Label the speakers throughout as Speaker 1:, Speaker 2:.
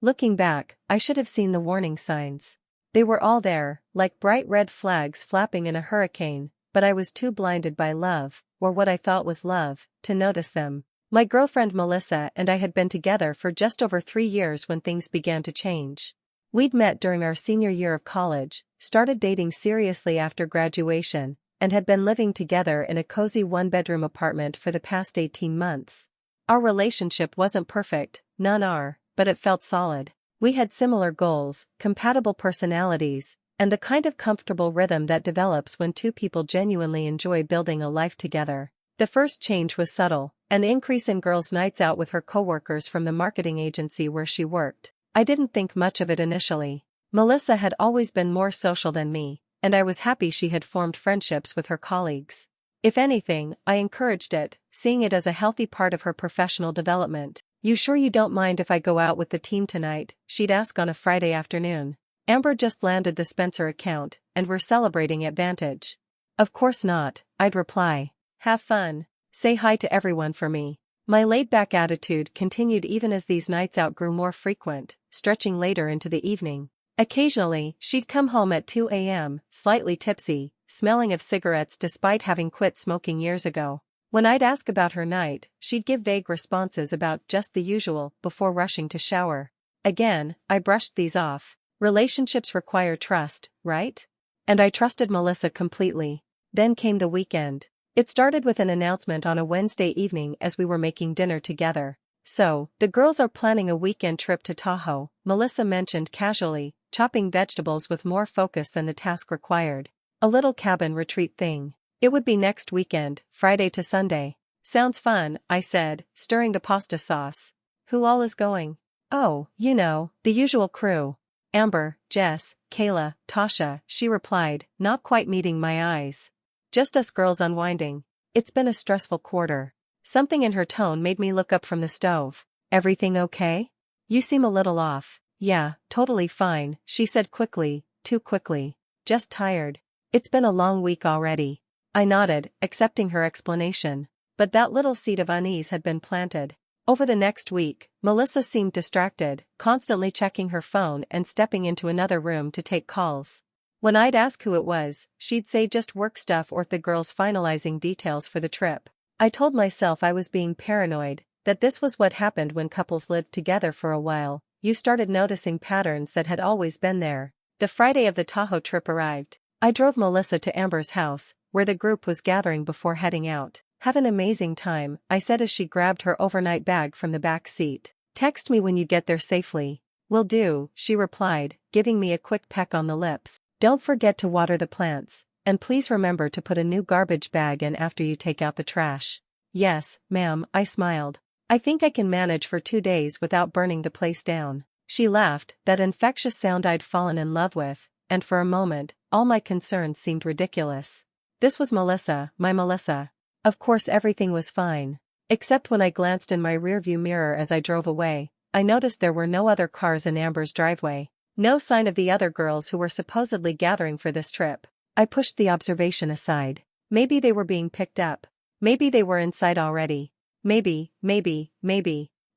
Speaker 1: Looking back, I should have seen the warning signs. They were all there, like bright red flags flapping in a hurricane, but I was too blinded by love, or what I thought was love, to notice them. My girlfriend Melissa and I had been together for just over 3 years when things began to change. We'd met during our senior year of college, started dating seriously after graduation, and had been living together in a cozy one-bedroom apartment for the past 18 months. Our relationship wasn't perfect, none are, but it felt solid. We had similar goals, compatible personalities, and the kind of comfortable rhythm that develops when two people genuinely enjoy building a life together. The first change was subtle, an increase in girls' nights out with her coworkers from the marketing agency where she worked. I didn't think much of it initially. Melissa had always been more social than me, and I was happy she had formed friendships with her colleagues. If anything, I encouraged it, seeing it as a healthy part of her professional development. "You sure you don't mind if I go out with the team tonight?" she'd ask on a Friday afternoon. "Amber just landed the Spencer account, and we're celebrating at Vantage." "Of course not," I'd reply. "Have fun. Say hi to everyone for me." My laid-back attitude continued even as these nights out grew more frequent, stretching later into the evening. Occasionally, she'd come home at 2 a.m., slightly tipsy, smelling of cigarettes despite having quit smoking years ago. When I'd ask about her night, she'd give vague responses about just the usual before rushing to shower. Again, I brushed these off. Relationships require trust, right? And I trusted Melissa completely. Then came the weekend. It started with an announcement on a Wednesday evening as we were making dinner together. "So, the girls are planning a weekend trip to Tahoe," Melissa mentioned casually, chopping vegetables with more focus than the task required. "A little cabin retreat thing. It would be next weekend, Friday to Sunday." "Sounds fun," I said, stirring the pasta sauce. "Who all is going?" "Oh, you know, the usual crew. Amber, Jess, Kayla, Tasha," she replied, not quite meeting my eyes. "Just us girls unwinding. It's been a stressful quarter." Something in her tone made me look up from the stove. "Everything okay? You seem a little off." "Yeah, totally fine," she said quickly, too quickly. "Just tired. It's been a long week already." I nodded, accepting her explanation. But that little seed of unease had been planted. Over the next week, Melissa seemed distracted, constantly checking her phone and stepping into another room to take calls. When I'd ask who it was, she'd say just work stuff or the girls finalizing details for the trip. I told myself I was being paranoid, that this was what happened when couples lived together for a while. You started noticing patterns that had always been there. The Friday of the Tahoe trip arrived. I drove Melissa to Amber's house, where the group was gathering before heading out. "Have an amazing time," I said as she grabbed her overnight bag from the back seat. "Text me when you get there safely." "Will do," she replied, giving me a quick peck on the lips. "Don't forget to water the plants, and please remember to put a new garbage bag in after you take out the trash." "Yes, ma'am," I smiled. "I think I can manage for 2 days without burning the place down." She laughed, that infectious sound I'd fallen in love with, and for a moment, all my concerns seemed ridiculous. This was Melissa, my Melissa. Of course everything was fine. Except when I glanced in my rearview mirror as I drove away, I noticed there were no other cars in Amber's driveway. No sign of the other girls who were supposedly gathering for this trip. I pushed the observation aside. Maybe they were being picked up. Maybe they were inside already. Maybe.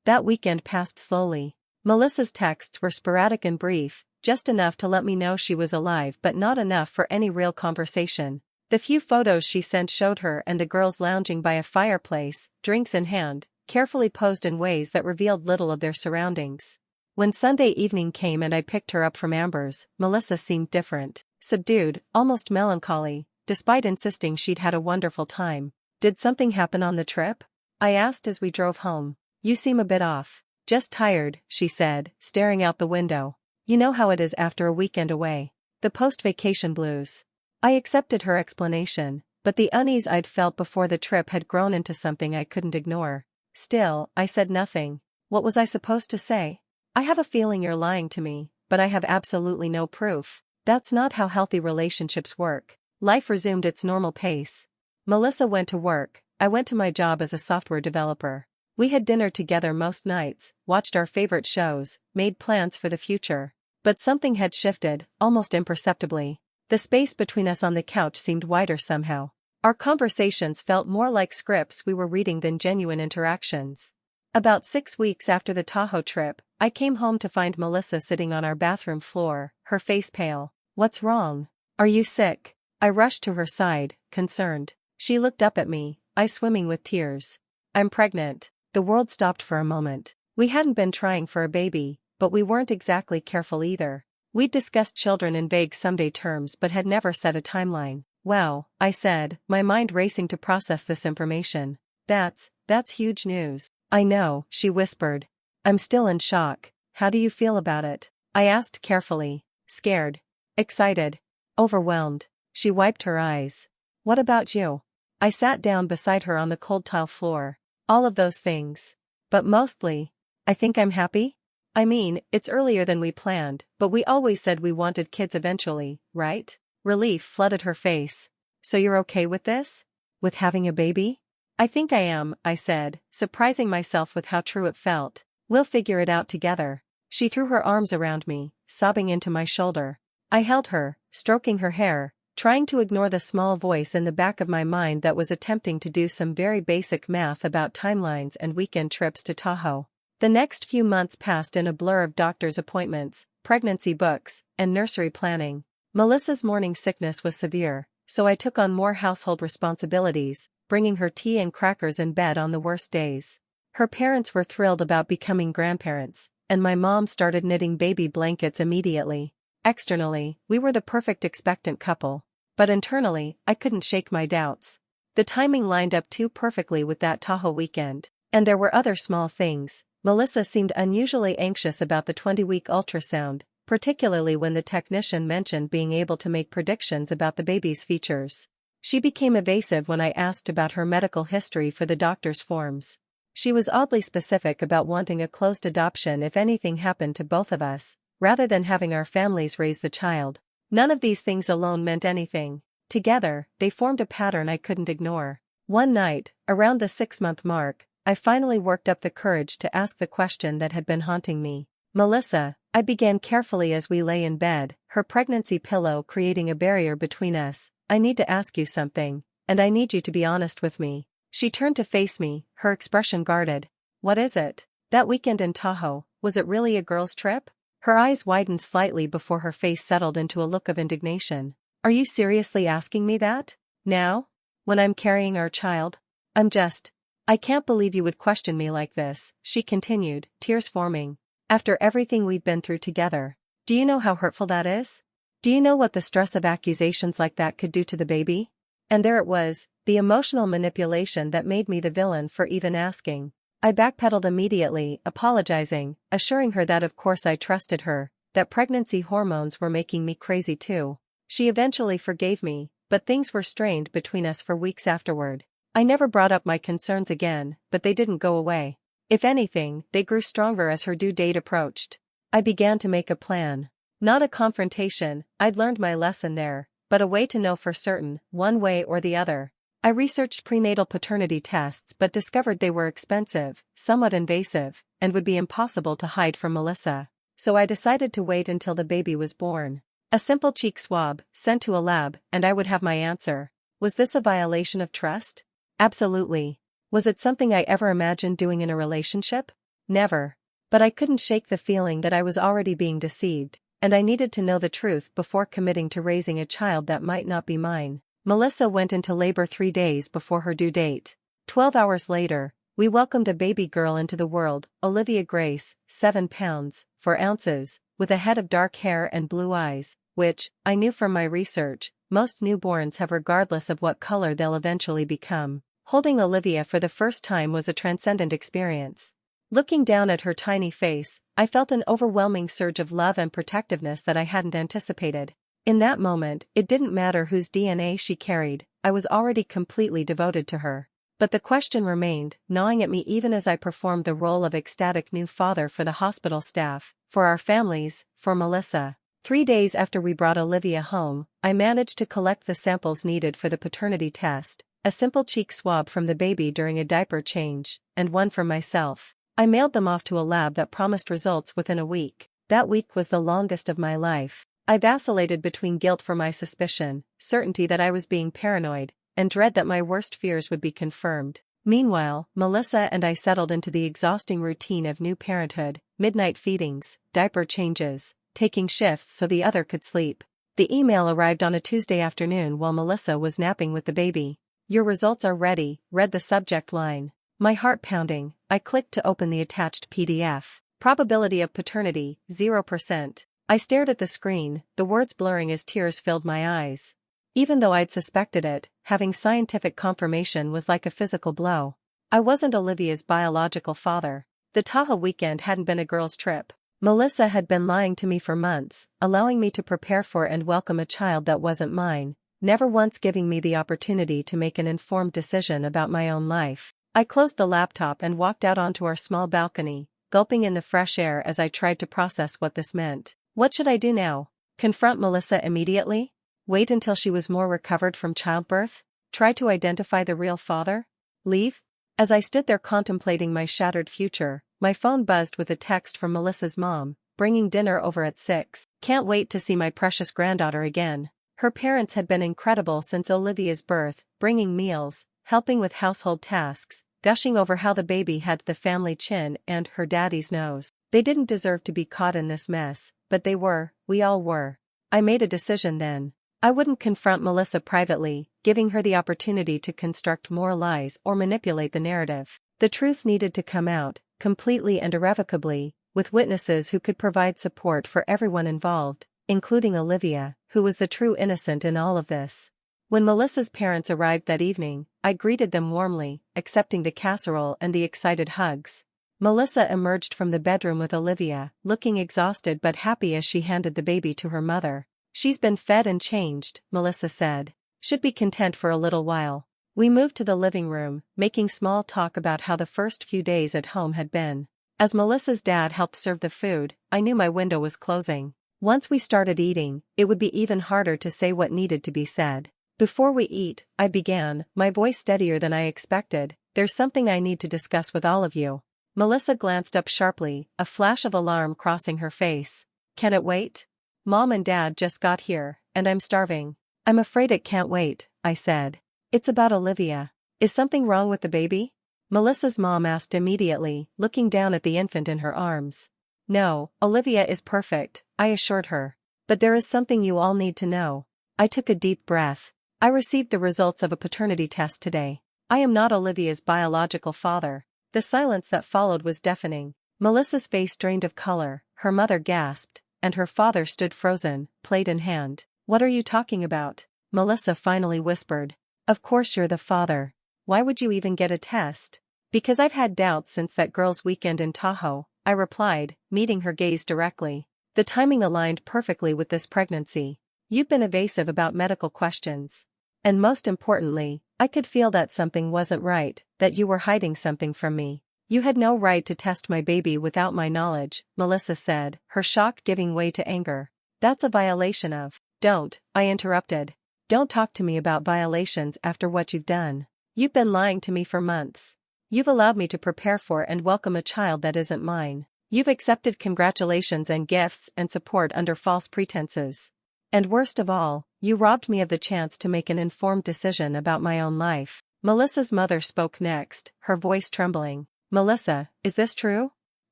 Speaker 1: That weekend passed slowly. Melissa's texts were sporadic and brief, just enough to let me know she was alive but not enough for any real conversation. The few photos she sent showed her and the girls lounging by a fireplace, drinks in hand, carefully posed in ways that revealed little of their surroundings. When Sunday evening came and I picked her up from Amber's, Melissa seemed different, subdued, almost melancholy, despite insisting she'd had a wonderful time. "Did something happen on the trip?" I asked as we drove home. "You seem a bit off." "Just tired," she said, staring out the window. "You know how it is after a weekend away. The post-vacation blues." I accepted her explanation, but the unease I'd felt before the trip had grown into something I couldn't ignore. Still, I said nothing. What was I supposed to say? "I have a feeling you're lying to me, but I have absolutely no proof." That's not how healthy relationships work. Life resumed its normal pace. Melissa went to work, I went to my job as a software developer. We had dinner together most nights, watched our favorite shows, made plans for the future. But something had shifted, almost imperceptibly. The space between us on the couch seemed wider somehow. Our conversations felt more like scripts we were reading than genuine interactions. About 6 weeks after the Tahoe trip, I came home to find Melissa sitting on our bathroom floor, her face pale. "What's wrong? Are you sick?" I rushed to her side, concerned. She looked up at me, eyes swimming with tears. "I'm pregnant." The world stopped for a moment. We hadn't been trying for a baby, but we weren't exactly careful either. We'd discussed children in vague someday terms but had never set a timeline. "Wow," I said, my mind racing to process this information. That's huge news." "I know," she whispered. "I'm still in shock." "How do you feel about it?" I asked carefully. "Scared. Excited. Overwhelmed." She wiped her eyes. "What about you?" I sat down beside her on the cold tile floor. "All of those things. But mostly, I think I'm happy. I mean, it's earlier than we planned, but we always said we wanted kids eventually, right?" Relief flooded her face. "So you're okay with this? With having a baby?" "I think I am," I said, surprising myself with how true it felt. "We'll figure it out together." She threw her arms around me, sobbing into my shoulder. I held her, stroking her hair, trying to ignore the small voice in the back of my mind that was attempting to do some very basic math about timelines and weekend trips to Tahoe. The next few months passed in a blur of doctor's appointments, pregnancy books, and nursery planning. Melissa's morning sickness was severe, so I took on more household responsibilities, bringing her tea and crackers in bed on the worst days. Her parents were thrilled about becoming grandparents, and my mom started knitting baby blankets immediately. Externally, we were the perfect expectant couple. But internally, I couldn't shake my doubts. The timing lined up too perfectly with that Tahoe weekend. And there were other small things. Melissa seemed unusually anxious about the 20-week ultrasound, particularly when the technician mentioned being able to make predictions about the baby's features. She became evasive when I asked about her medical history for the doctor's forms. She was oddly specific about wanting a closed adoption if anything happened to both of us, rather than having our families raise the child. None of these things alone meant anything. Together, they formed a pattern I couldn't ignore. One night, around the 6-month mark, I finally worked up the courage to ask the question that had been haunting me. "Melissa," I began carefully as we lay in bed, her pregnancy pillow creating a barrier between us, "I need to ask you something, and I need you to be honest with me." She turned to face me, her expression guarded. "What is it? That weekend in Tahoe, was it really a girls' trip?" Her eyes widened slightly before her face settled into a look of indignation. "Are you seriously asking me that? Now? When I'm carrying our child? I can't believe you would question me like this," she continued, tears forming. "After everything we've been through together. Do you know how hurtful that is? Do you know what the stress of accusations like that could do to the baby?" And there it was, the emotional manipulation that made me the villain for even asking. I backpedaled immediately, apologizing, assuring her that of course I trusted her, that pregnancy hormones were making me crazy too. She eventually forgave me, but things were strained between us for weeks afterward. I never brought up my concerns again, but they didn't go away. If anything, they grew stronger as her due date approached. I began to make a plan. Not a confrontation, I'd learned my lesson there, but a way to know for certain, one way or the other. I researched prenatal paternity tests but discovered they were expensive, somewhat invasive, and would be impossible to hide from Melissa. So I decided to wait until the baby was born. A simple cheek swab, sent to a lab, and I would have my answer. Was this a violation of trust? Absolutely. Was it something I ever imagined doing in a relationship? Never. But I couldn't shake the feeling that I was already being deceived, and I needed to know the truth before committing to raising a child that might not be mine. Melissa went into labor 3 days before her due date. 12 hours later, we welcomed a baby girl into the world, Olivia Grace, 7 pounds, 4 ounces, with a head of dark hair and blue eyes, which, I knew from my research, most newborns have regardless of what color they'll eventually become. Holding Olivia for the first time was a transcendent experience. Looking down at her tiny face, I felt an overwhelming surge of love and protectiveness that I hadn't anticipated. In that moment, it didn't matter whose DNA she carried, I was already completely devoted to her. But the question remained, gnawing at me even as I performed the role of ecstatic new father for the hospital staff, for our families, for Melissa. 3 days after we brought Olivia home, I managed to collect the samples needed for the paternity test, a simple cheek swab from the baby during a diaper change, and one from myself. I mailed them off to a lab that promised results within a week. That week was the longest of my life. I vacillated between guilt for my suspicion, certainty that I was being paranoid, and dread that my worst fears would be confirmed. Meanwhile, Melissa and I settled into the exhausting routine of new parenthood, midnight feedings, diaper changes, taking shifts so the other could sleep. The email arrived on a Tuesday afternoon while Melissa was napping with the baby. "Your results are ready," read the subject line. My heart pounding, I clicked to open the attached PDF. Probability of paternity, 0%. I stared at the screen, the words blurring as tears filled my eyes. Even though I'd suspected it, having scientific confirmation was like a physical blow. I wasn't Olivia's biological father. The Tahoe weekend hadn't been a girl's trip. Melissa had been lying to me for months, allowing me to prepare for and welcome a child that wasn't mine, never once giving me the opportunity to make an informed decision about my own life. I closed the laptop and walked out onto our small balcony, gulping in the fresh air as I tried to process what this meant. What should I do now? Confront Melissa immediately? Wait until she was more recovered from childbirth? Try to identify the real father? Leave? As I stood there contemplating my shattered future, my phone buzzed with a text from Melissa's mom, bringing dinner over at 6. Can't wait to see my precious granddaughter again. Her parents had been incredible since Olivia's birth, bringing meals, helping with household tasks, gushing over how the baby had the family chin and her daddy's nose. They didn't deserve to be caught in this mess, but they were, we all were. I made a decision then. I wouldn't confront Melissa privately, giving her the opportunity to construct more lies or manipulate the narrative. The truth needed to come out, completely and irrevocably, with witnesses who could provide support for everyone involved, including Olivia, who was the true innocent in all of this. When Melissa's parents arrived that evening, I greeted them warmly, accepting the casserole and the excited hugs. Melissa emerged from the bedroom with Olivia, looking exhausted but happy as she handed the baby to her mother. "She's been fed and changed," Melissa said. "Should be content for a little while." We moved to the living room, making small talk about how the first few days at home had been. As Melissa's dad helped serve the food, I knew my window was closing. Once we started eating, it would be even harder to say what needed to be said. "Before we eat," I began, my voice steadier than I expected, "there's something I need to discuss with all of you." Melissa glanced up sharply, a flash of alarm crossing her face. "Can it wait? Mom and Dad just got here, and I'm starving." "I'm afraid it can't wait," I said. "It's about Olivia. Is something wrong with the baby?" Melissa's mom asked immediately, looking down at the infant in her arms. "No, Olivia is perfect," I assured her. "But there is something you all need to know." I took a deep breath. I received the results of a paternity test today. I am not Olivia's biological father. The silence that followed was deafening. Melissa's face drained of color, her mother gasped, and her father stood frozen, plate in hand. "What are you talking about?" Melissa finally whispered. "Of course you're the father. Why would you even get a test?" "Because I've had doubts since that girls' weekend in Tahoe," I replied, meeting her gaze directly. The timing aligned perfectly with this pregnancy. "You've been evasive about medical questions. And most importantly, I could feel that something wasn't right, that you were hiding something from me. You had no right to test my baby without my knowledge," Melissa said, her shock giving way to anger. "That's a violation of—" "Don't," I interrupted. "Don't talk to me about violations after what you've done. You've been lying to me for months. You've allowed me to prepare for and welcome a child that isn't mine. You've accepted congratulations and gifts and support under false pretenses. And worst of all, you robbed me of the chance to make an informed decision about my own life." Melissa's mother spoke next, her voice trembling. "Melissa, is this true?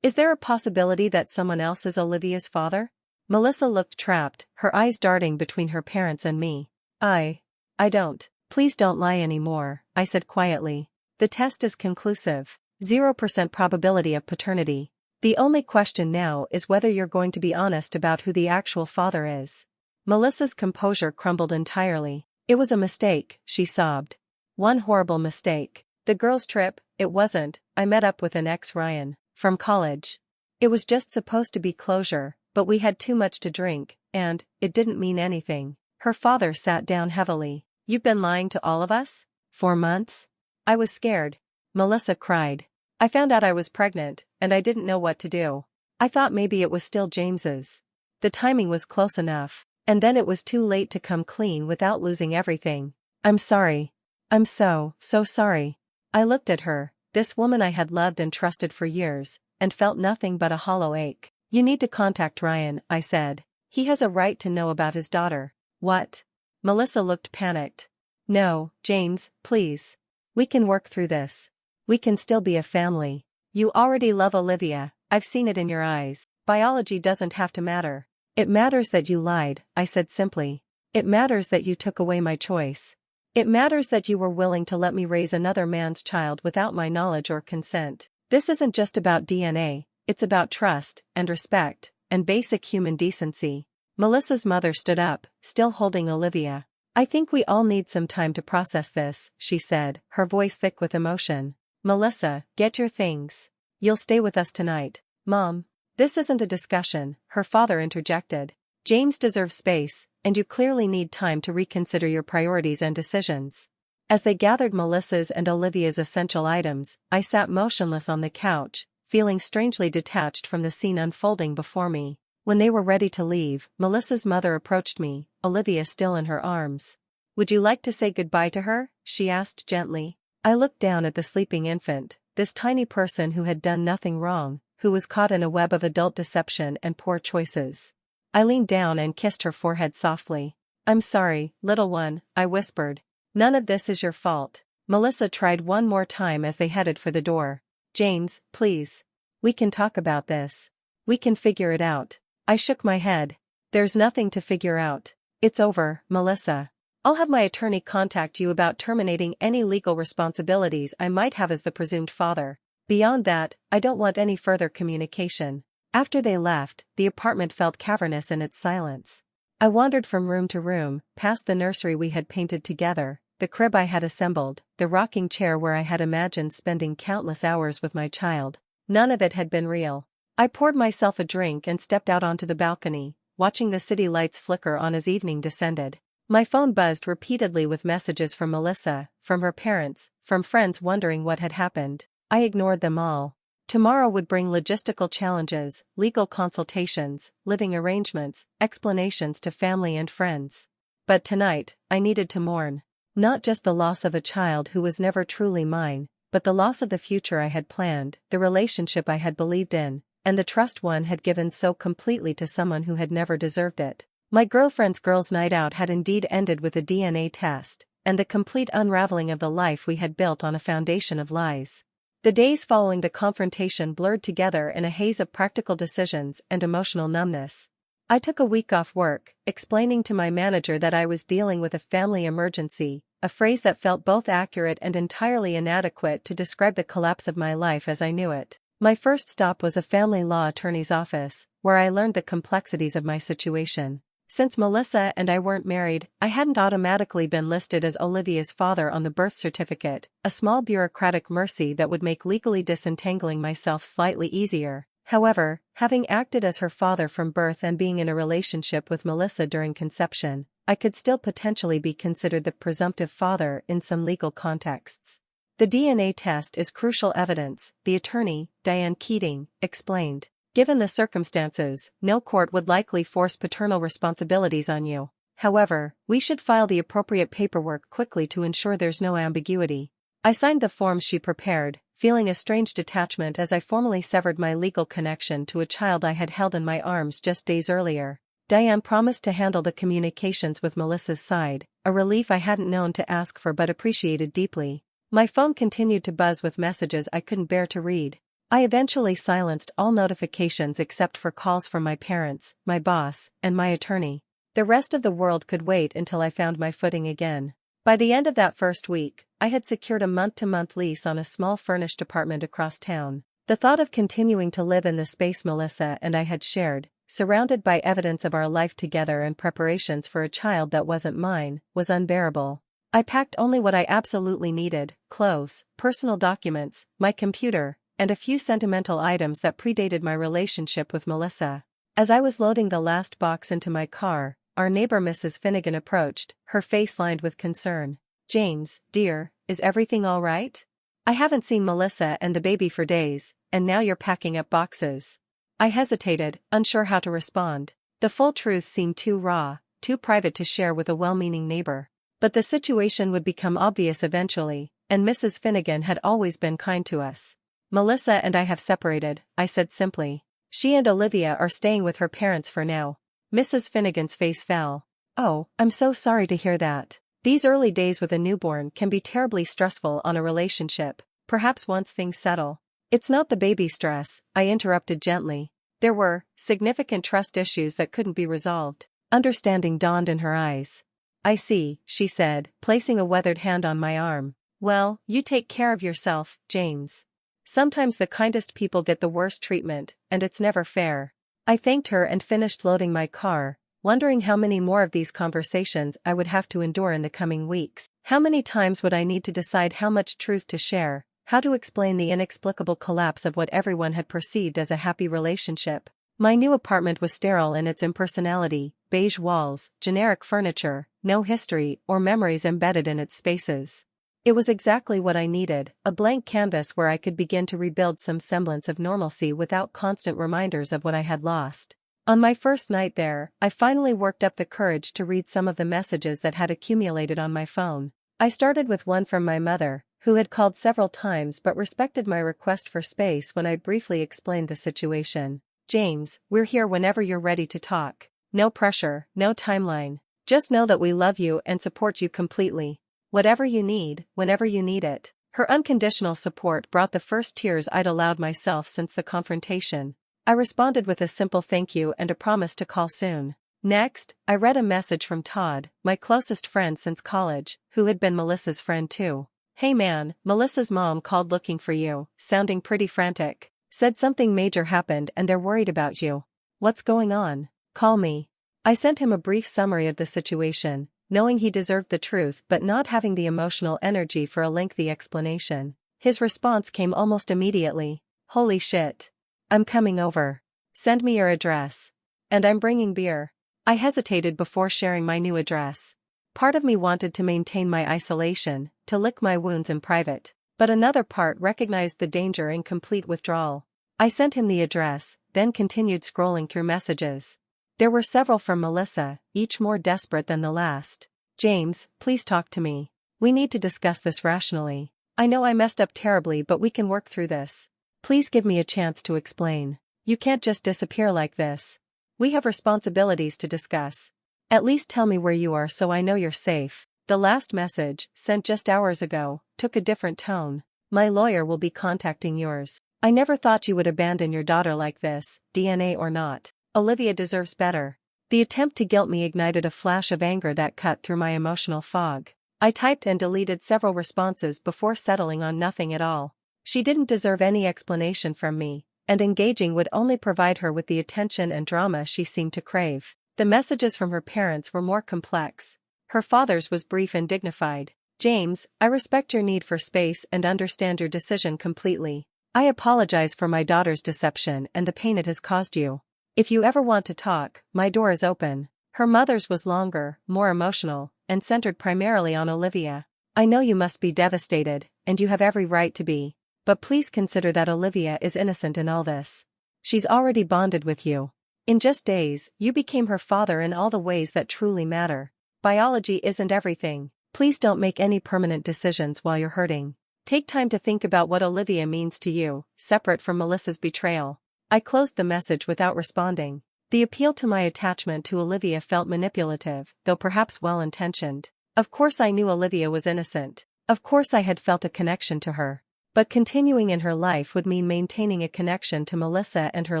Speaker 1: Is there a possibility that someone else is Olivia's father?" Melissa looked trapped, her eyes darting between her parents and me. I don't. Please don't lie anymore," I said quietly. "The test is conclusive. 0% probability of paternity. The only question now is whether you're going to be honest about who the actual father is." Melissa's composure crumbled entirely. "It was a mistake," she sobbed. "One horrible mistake. The girls' trip, it wasn't. I met up with an ex Ryan, from college. It was just supposed to be closure, but we had too much to drink, and it didn't mean anything." Her father sat down heavily. "You've been lying to all of us? For months?" "I was scared," Melissa cried. "I found out I was pregnant, and I didn't know what to do. I thought maybe it was still James's. The timing was close enough, and then it was too late to come clean without losing everything. I'm sorry. I'm so sorry." I looked at her, this woman I had loved and trusted for years, and felt nothing but a hollow ache. "You need to contact Ryan," I said. "He has a right to know about his daughter." "What?" Melissa looked panicked. "No, James, please. We can work through this. We can still be a family. You already love Olivia, I've seen it in your eyes. Biology doesn't have to matter. It matters that you lied, I said simply. It matters that you took away my choice. It matters that you were willing to let me raise another man's child without my knowledge or consent. This isn't just about DNA, it's about trust, and respect, and basic human decency. Melissa's mother stood up, still holding Olivia. I think we all need some time to process this, she said, her voice thick with emotion. Melissa, get your things. You'll stay with us tonight. Mom. This isn't a discussion, her father interjected. James deserves space, and you clearly need time to reconsider your priorities and decisions. As they gathered Melissa's and Olivia's essential items, I sat motionless on the couch, feeling strangely detached from the scene unfolding before me. When they were ready to leave, Melissa's mother approached me, Olivia still in her arms. Would you like to say goodbye to her? She asked gently. I looked down at the sleeping infant, this tiny person who had done nothing wrong, who was caught in a web of adult deception and poor choices. I leaned down and kissed her forehead softly. I'm sorry, little one, I whispered. None of this is your fault. Melissa tried one more time as they headed for the door. James, please. We can talk about this. We can figure it out. I shook my head. There's nothing to figure out. It's over, Melissa. I'll have my attorney contact you about terminating any legal responsibilities I might have as the presumed father. Beyond that, I don't want any further communication. After they left, the apartment felt cavernous in its silence. I wandered from room to room, past the nursery we had painted together, the crib I had assembled, the rocking chair where I had imagined spending countless hours with my child. None of it had been real. I poured myself a drink and stepped out onto the balcony, watching the city lights flicker on as evening descended. My phone buzzed repeatedly with messages from Melissa, from her parents, from friends wondering what had happened. I ignored them all. Tomorrow would bring logistical challenges, legal consultations, living arrangements, explanations to family and friends. But tonight, I needed to mourn. Not just the loss of a child who was never truly mine, but the loss of the future I had planned, the relationship I had believed in, and the trust one had given so completely to someone who had never deserved it. My girlfriend's girls' night out had indeed ended with a DNA test, and the complete unraveling of the life we had built on a foundation of lies. The days following the confrontation blurred together in a haze of practical decisions and emotional numbness. I took a week off work, explaining to my manager that I was dealing with a family emergency, a phrase that felt both accurate and entirely inadequate to describe the collapse of my life as I knew it. My first stop was a family law attorney's office, where I learned the complexities of my situation. Since Melissa and I weren't married, I hadn't automatically been listed as Olivia's father on the birth certificate, a small bureaucratic mercy that would make legally disentangling myself slightly easier. However, having acted as her father from birth and being in a relationship with Melissa during conception, I could still potentially be considered the presumptive father in some legal contexts. The DNA test is crucial evidence, the attorney, Diane Keating, explained. Given the circumstances, no court would likely force paternal responsibilities on you. However, we should file the appropriate paperwork quickly to ensure there's no ambiguity. I signed the forms she prepared, feeling a strange detachment as I formally severed my legal connection to a child I had held in my arms just days earlier. Diane promised to handle the communications with Melissa's side, a relief I hadn't known to ask for but appreciated deeply. My phone continued to buzz with messages I couldn't bear to read. I eventually silenced all notifications except for calls from my parents, my boss, and my attorney. The rest of the world could wait until I found my footing again. By the end of that first week, I had secured a month-to-month lease on a small furnished apartment across town. The thought of continuing to live in the space Melissa and I had shared, surrounded by evidence of our life together and preparations for a child that wasn't mine, was unbearable. I packed only what I absolutely needed: clothes, personal documents, my computer, and a few sentimental items that predated my relationship with Melissa. As I was loading the last box into my car, our neighbor Mrs. Finnegan approached, her face lined with concern. James, dear, is everything all right? I haven't seen Melissa and the baby for days, and now you're packing up boxes. I hesitated, unsure how to respond. The full truth seemed too raw, too private to share with a well-meaning neighbor. But the situation would become obvious eventually, and Mrs. Finnegan had always been kind to us. Melissa and I have separated, I said simply. She and Olivia are staying with her parents for now. Mrs. Finnegan's face fell. Oh, I'm so sorry to hear that. These early days with a newborn can be terribly stressful on a relationship. Perhaps once things settle. It's not the baby stress, I interrupted gently. There were significant trust issues that couldn't be resolved. Understanding dawned in her eyes. I see, she said, placing a weathered hand on my arm. Well, you take care of yourself, James. Sometimes the kindest people get the worst treatment, and it's never fair. I thanked her and finished loading my car, wondering how many more of these conversations I would have to endure in the coming weeks. How many times would I need to decide how much truth to share, how to explain the inexplicable collapse of what everyone had perceived as a happy relationship. My new apartment was sterile in its impersonality, beige walls, generic furniture, no history or memories embedded in its spaces. It was exactly what I needed, a blank canvas where I could begin to rebuild some semblance of normalcy without constant reminders of what I had lost. On my first night there, I finally worked up the courage to read some of the messages that had accumulated on my phone. I started with one from my mother, who had called several times but respected my request for space when I briefly explained the situation. James, we're here whenever you're ready to talk. No pressure, no timeline. Just know that we love you and support you completely. Whatever you need, whenever you need it. Her unconditional support brought the first tears I'd allowed myself since the confrontation. I responded with a simple thank you and a promise to call soon. Next, I read a message from Todd, my closest friend since college, who had been Melissa's friend too. Hey man, Melissa's mom called looking for you, sounding pretty frantic. Said something major happened and they're worried about you. What's going on? Call me. I sent him a brief summary of the situation, knowing he deserved the truth but not having the emotional energy for a lengthy explanation. His response came almost immediately. Holy shit. I'm coming over. Send me your address. And I'm bringing beer. I hesitated before sharing my new address. Part of me wanted to maintain my isolation, to lick my wounds in private. But another part recognized the danger in complete withdrawal. I sent him the address, then continued scrolling through messages. There were several from Melissa, each more desperate than the last. James, please talk to me. We need to discuss this rationally. I know I messed up terribly but we can work through this. Please give me a chance to explain. You can't just disappear like this. We have responsibilities to discuss. At least tell me where you are so I know you're safe. The last message, sent just hours ago, took a different tone. My lawyer will be contacting yours. I never thought you would abandon your daughter like this, DNA or not. Olivia deserves better. The attempt to guilt me ignited a flash of anger that cut through my emotional fog. I typed and deleted several responses before settling on nothing at all. She didn't deserve any explanation from me, and engaging would only provide her with the attention and drama she seemed to crave. The messages from her parents were more complex. Her father's was brief and dignified. James, I respect your need for space and understand your decision completely. I apologize for my daughter's deception and the pain it has caused you. If you ever want to talk, my door is open. Her mother's was longer, more emotional, and centered primarily on Olivia. I know you must be devastated, and you have every right to be. But please consider that Olivia is innocent in all this. She's already bonded with you. In just days, you became her father in all the ways that truly matter. Biology isn't everything. Please don't make any permanent decisions while you're hurting. Take time to think about what Olivia means to you, separate from Melissa's betrayal. I closed the message without responding. The appeal to my attachment to Olivia felt manipulative, though perhaps well-intentioned. Of course I knew Olivia was innocent. Of course I had felt a connection to her. But continuing in her life would mean maintaining a connection to Melissa and her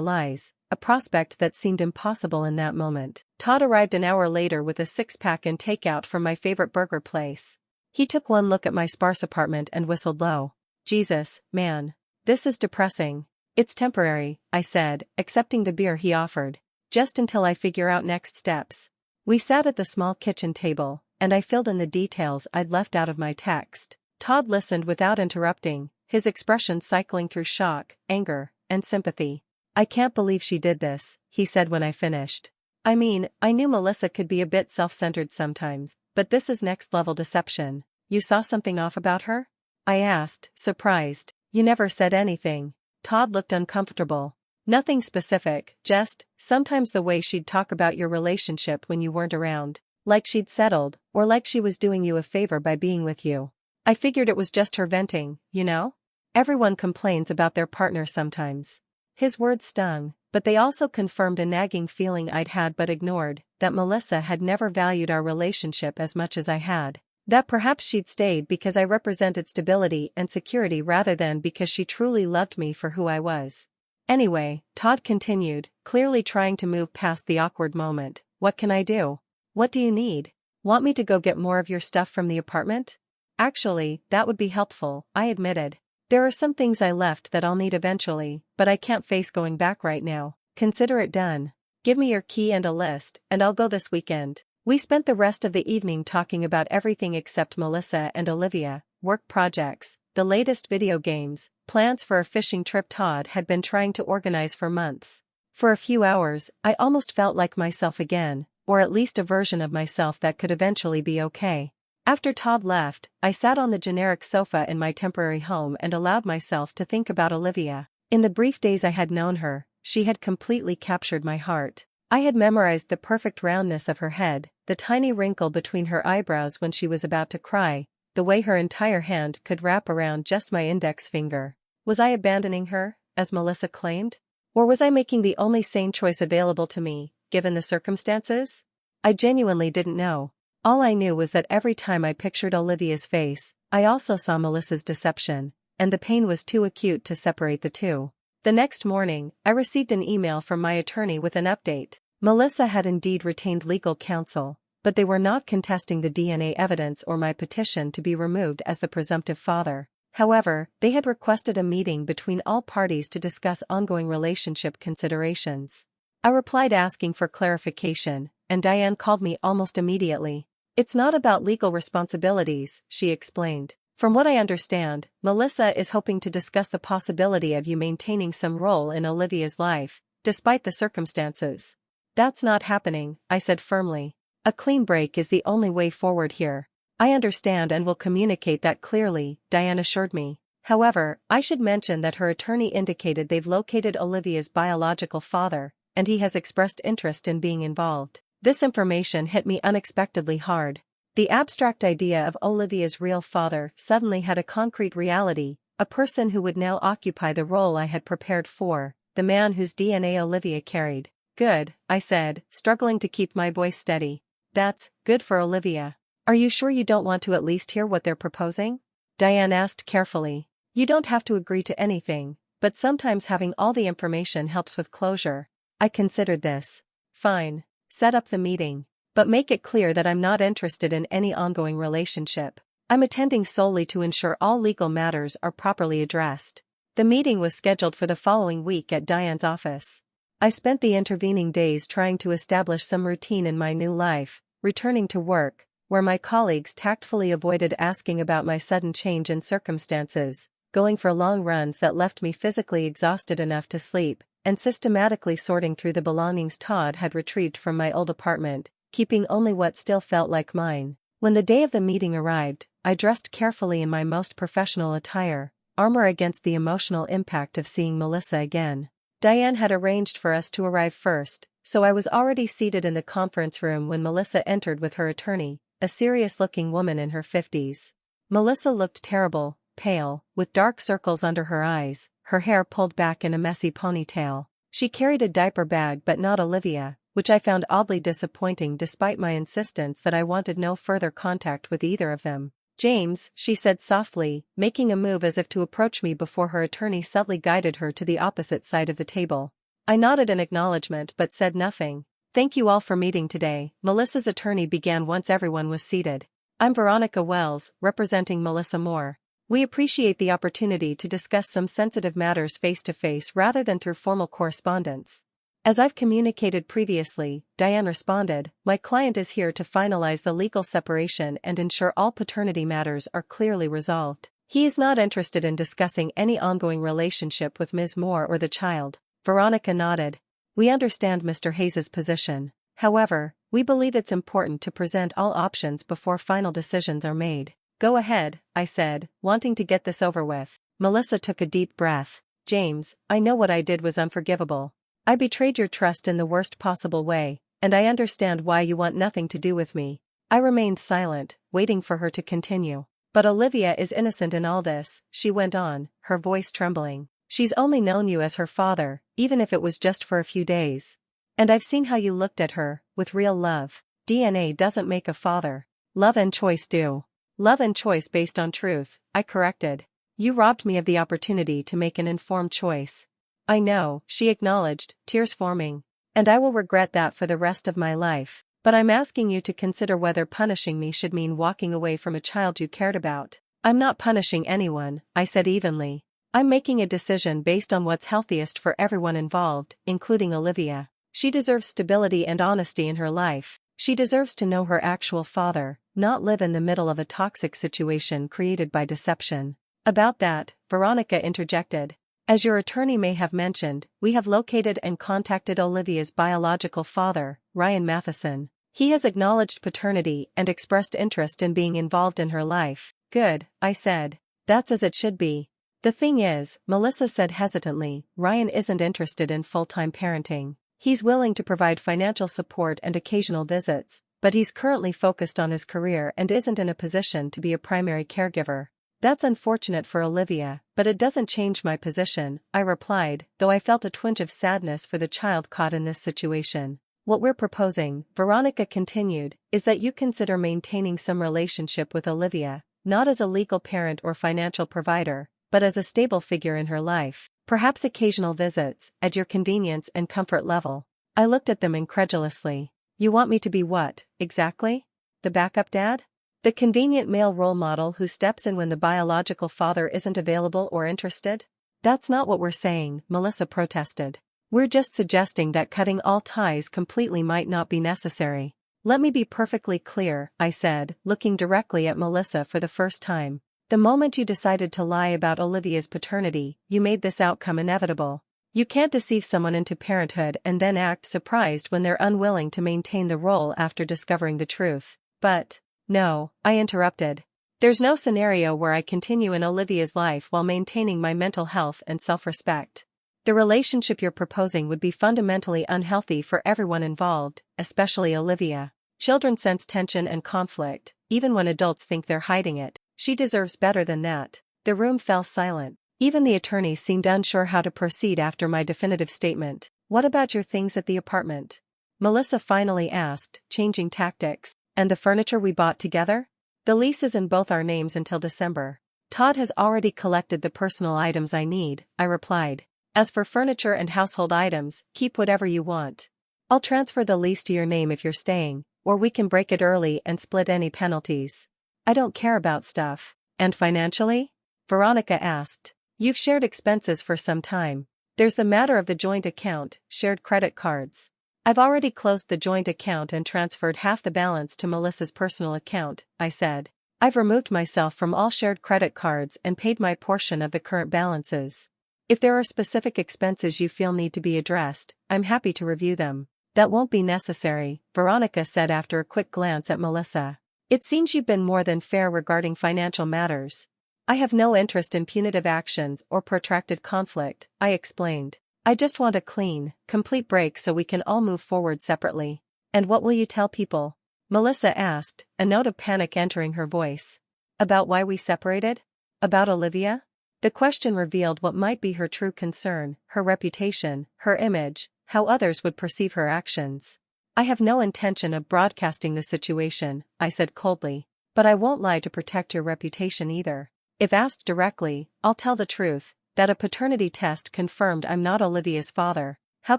Speaker 1: lies, a prospect that seemed impossible in that moment. Todd arrived an hour later with a six-pack and takeout from my favorite burger place. He took one look at my sparse apartment and whistled low. Jesus, man. This is depressing. It's temporary, I said, accepting the beer he offered. Just until I figure out next steps. We sat at the small kitchen table, and I filled in the details I'd left out of my text. Todd listened without interrupting, his expression cycling through shock, anger, and sympathy. I can't believe she did this, he said when I finished. I mean, I knew Melissa could be a bit self-centered sometimes, but this is next-level deception. You saw something off about her? I asked, surprised. You never said anything. Todd looked uncomfortable. Nothing specific, just, sometimes the way she'd talk about your relationship when you weren't around. Like she'd settled, or like she was doing you a favor by being with you. I figured it was just her venting, you know? Everyone complains about their partner sometimes. His words stung, but they also confirmed a nagging feeling I'd had but ignored, that Melissa had never valued our relationship as much as I had. That perhaps she'd stayed because I represented stability and security rather than because she truly loved me for who I was. Anyway, Todd continued, clearly trying to move past the awkward moment. What can I do? What do you need? Want me to go get more of your stuff from the apartment? Actually, that would be helpful, I admitted. There are some things I left that I'll need eventually, but I can't face going back right now. Consider it done. Give me your key and a list, and I'll go this weekend. We spent the rest of the evening talking about everything except Melissa and Olivia, work projects, the latest video games, plans for a fishing trip Todd had been trying to organize for months. For a few hours, I almost felt like myself again, or at least a version of myself that could eventually be okay. After Todd left, I sat on the generic sofa in my temporary home and allowed myself to think about Olivia. In the brief days I had known her, she had completely captured my heart. I had memorized the perfect roundness of her head, the tiny wrinkle between her eyebrows when she was about to cry, the way her entire hand could wrap around just my index finger. Was I abandoning her, as Melissa claimed? Or was I making the only sane choice available to me, given the circumstances? I genuinely didn't know. All I knew was that every time I pictured Olivia's face, I also saw Melissa's deception, and the pain was too acute to separate the two. The next morning, I received an email from my attorney with an update. Melissa had indeed retained legal counsel, but they were not contesting the DNA evidence or my petition to be removed as the presumptive father. However, they had requested a meeting between all parties to discuss ongoing relationship considerations. I replied asking for clarification, and Diane called me almost immediately. It's not about legal responsibilities, she explained. From what I understand, Melissa is hoping to discuss the possibility of you maintaining some role in Olivia's life, despite the circumstances. That's not happening, I said firmly. A clean break is the only way forward here. I understand and will communicate that clearly, Diane assured me. However, I should mention that her attorney indicated they've located Olivia's biological father, and he has expressed interest in being involved. This information hit me unexpectedly hard. The abstract idea of Olivia's real father suddenly had a concrete reality, a person who would now occupy the role I had prepared for, the man whose DNA Olivia carried. Good, I said, struggling to keep my voice steady. That's good for Olivia. Are you sure you don't want to at least hear what they're proposing? Diane asked carefully. You don't have to agree to anything, but sometimes having all the information helps with closure. I considered this. Fine. Set up the meeting. But make it clear that I'm not interested in any ongoing relationship. I'm attending solely to ensure all legal matters are properly addressed. The meeting was scheduled for the following week at Diane's office. I spent the intervening days trying to establish some routine in my new life, returning to work, where my colleagues tactfully avoided asking about my sudden change in circumstances, going for long runs that left me physically exhausted enough to sleep, and systematically sorting through the belongings Todd had retrieved from my old apartment, keeping only what still felt like mine. When the day of the meeting arrived, I dressed carefully in my most professional attire, armor against the emotional impact of seeing Melissa again. Diane had arranged for us to arrive first, so I was already seated in the conference room when Melissa entered with her attorney, a serious-looking woman in her 50s. Melissa looked terrible, pale, with dark circles under her eyes, her hair pulled back in a messy ponytail. She carried a diaper bag but not Olivia, which I found oddly disappointing despite my insistence that I wanted no further contact with either of them. James, she said softly, making a move as if to approach me before her attorney subtly guided her to the opposite side of the table. I nodded in acknowledgement but said nothing. Thank you all for meeting today, Melissa's attorney began once everyone was seated. I'm Veronica Wells, representing Melissa Moore. We appreciate the opportunity to discuss some sensitive matters face-to-face rather than through formal correspondence. As I've communicated previously, Diane responded, my client is here to finalize the legal separation and ensure all paternity matters are clearly resolved. He is not interested in discussing any ongoing relationship with Ms. Moore or the child. Veronica nodded. We understand Mr. Hayes's position. However, we believe it's important to present all options before final decisions are made. Go ahead, I said, wanting to get this over with. Melissa took a deep breath. James, I know what I did was unforgivable. I betrayed your trust in the worst possible way, and I understand why you want nothing to do with me. I remained silent, waiting for her to continue. But Olivia is innocent in all this, she went on, her voice trembling. She's only known you as her father, even if it was just for a few days. And I've seen how you looked at her, with real love. DNA doesn't make a father. Love and choice do. Love and choice based on truth, I corrected. You robbed me of the opportunity to make an informed choice. I know, she acknowledged, tears forming. And I will regret that for the rest of my life, but I'm asking you to consider whether punishing me should mean walking away from a child you cared about. I'm not punishing anyone, I said evenly. I'm making a decision based on what's healthiest for everyone involved, including Olivia. She deserves stability and honesty in her life. She deserves to know her actual father, not live in the middle of a toxic situation created by deception. About that, Veronica interjected. As your attorney may have mentioned, we have located and contacted Olivia's biological father, Ryan Matheson. He has acknowledged paternity and expressed interest in being involved in her life. Good, I said. That's as it should be. The thing is, Melissa said hesitantly, Ryan isn't interested in full-time parenting. He's willing to provide financial support and occasional visits, but he's currently focused on his career and isn't in a position to be a primary caregiver. That's unfortunate for Olivia, but it doesn't change my position, I replied, though I felt a twinge of sadness for the child caught in this situation. What we're proposing, Veronica continued, is that you consider maintaining some relationship with Olivia, not as a legal parent or financial provider, but as a stable figure in her life. Perhaps occasional visits, at your convenience and comfort level. I looked at them incredulously. You want me to be what, exactly? The backup dad? The convenient male role model who steps in when the biological father isn't available or interested? That's not what we're saying, Melissa protested. We're just suggesting that cutting all ties completely might not be necessary. Let me be perfectly clear, I said, looking directly at Melissa for the first time. The moment you decided to lie about Olivia's paternity, you made this outcome inevitable. You can't deceive someone into parenthood and then act surprised when they're unwilling to maintain the role after discovering the truth. But, no, I interrupted. There's no scenario where I continue in Olivia's life while maintaining my mental health and self-respect. The relationship you're proposing would be fundamentally unhealthy for everyone involved, especially Olivia. Children sense tension and conflict, even when adults think they're hiding it. She deserves better than that. The room fell silent. Even the attorneys seemed unsure how to proceed after my definitive statement. What about your things at the apartment? Melissa finally asked, changing tactics. And the furniture we bought together? The lease is in both our names until December. Todd has already collected the personal items I need, I replied. As for furniture and household items, keep whatever you want. I'll transfer the lease to your name if you're staying, or we can break it early and split any penalties. I don't care about stuff. And financially? Veronica asked. You've shared expenses for some time. There's the matter of the joint account, shared credit cards. I've already closed the joint account and transferred half the balance to Melissa's personal account, I said. I've removed myself from all shared credit cards and paid my portion of the current balances. If there are specific expenses you feel need to be addressed, I'm happy to review them. That won't be necessary, Veronica said after a quick glance at Melissa. It seems you've been more than fair regarding financial matters. I have no interest in punitive actions or protracted conflict, I explained. I just want a clean, complete break so we can all move forward separately. And what will you tell people? Melissa asked, a note of panic entering her voice. About why we separated? About Olivia? The question revealed what might be her true concern, her reputation, her image, how others would perceive her actions. I have no intention of broadcasting the situation, I said coldly, but I won't lie to protect your reputation either. If asked directly, I'll tell the truth, that a paternity test confirmed I'm not Olivia's father. How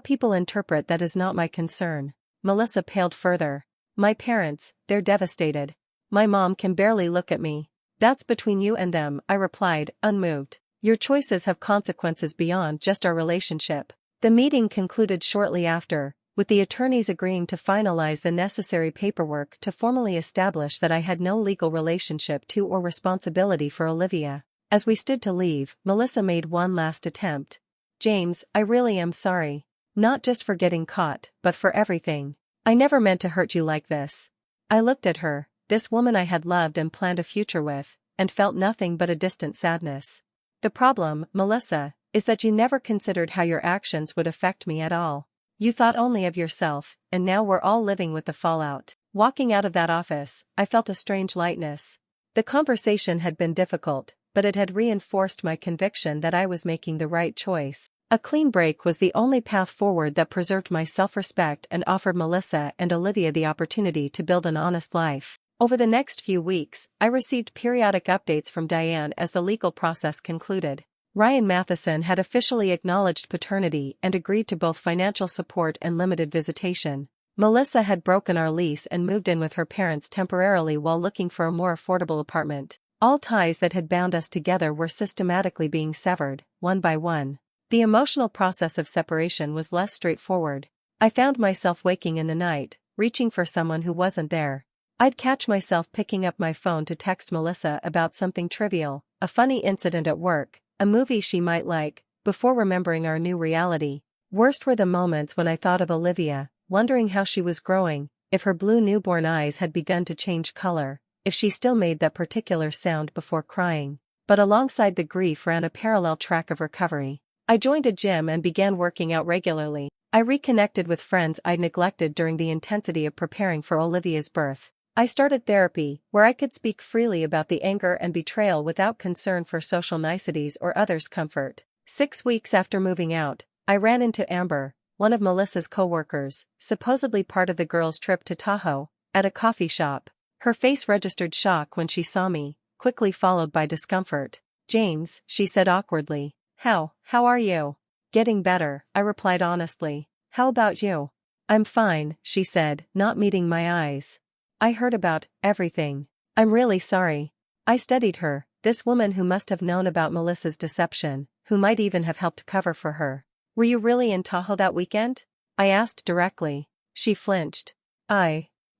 Speaker 1: people interpret that is not my concern. Melissa paled further. My parents, they're devastated. My mom can barely look at me. That's between you and them, I replied, unmoved. Your choices have consequences beyond just our relationship. The meeting concluded shortly after, with the attorneys agreeing to finalize the necessary paperwork to formally establish that I had no legal relationship to or responsibility for Olivia. As we stood to leave, Melissa made one last attempt. James, I really am sorry. Not just for getting caught, but for everything. I never meant to hurt you like this. I looked at her, this woman I had loved and planned a future with, and felt nothing but a distant sadness. The problem, Melissa, is that you never considered how your actions would affect me at all. You thought only of yourself, and now we're all living with the fallout. Walking out of that office, I felt a strange lightness. The conversation had been difficult, but it had reinforced my conviction that I was making the right choice. A clean break was the only path forward that preserved my self-respect and offered Melissa and Olivia the opportunity to build an honest life. Over the next few weeks, I received periodic updates from Diane as the legal process concluded. Ryan Matheson had officially acknowledged paternity and agreed to both financial support and limited visitation. Melissa had broken our lease and moved in with her parents temporarily while looking for a more affordable apartment. All ties that had bound us together were systematically being severed, one by one. The emotional process of separation was less straightforward. I found myself waking in the night, reaching for someone who wasn't there. I'd catch myself picking up my phone to text Melissa about something trivial, a funny incident at work, a movie she might like, before remembering our new reality. Worst were the moments when I thought of Olivia, wondering how she was growing, if her blue newborn eyes had begun to change color, if she still made that particular sound before crying. But alongside the grief ran a parallel track of recovery. I joined a gym and began working out regularly. I reconnected with friends I'd neglected during the intensity of preparing for Olivia's birth. I started therapy, where I could speak freely about the anger and betrayal without concern for social niceties or others' comfort. 6 weeks after moving out, I ran into Amber, one of Melissa's co-workers, supposedly part of the girls' trip to Tahoe, at a coffee shop. Her face registered shock when she saw me, quickly followed by discomfort. "James," she said awkwardly. How are you?" "Getting better," I replied honestly. "How about you?" "I'm fine," she said, not meeting my eyes. "I heard about everything. I'm really sorry." I studied her, this woman who must have known about Melissa's deception, who might even have helped cover for her. "Were you really in Tahoe that weekend?" I asked directly. She flinched.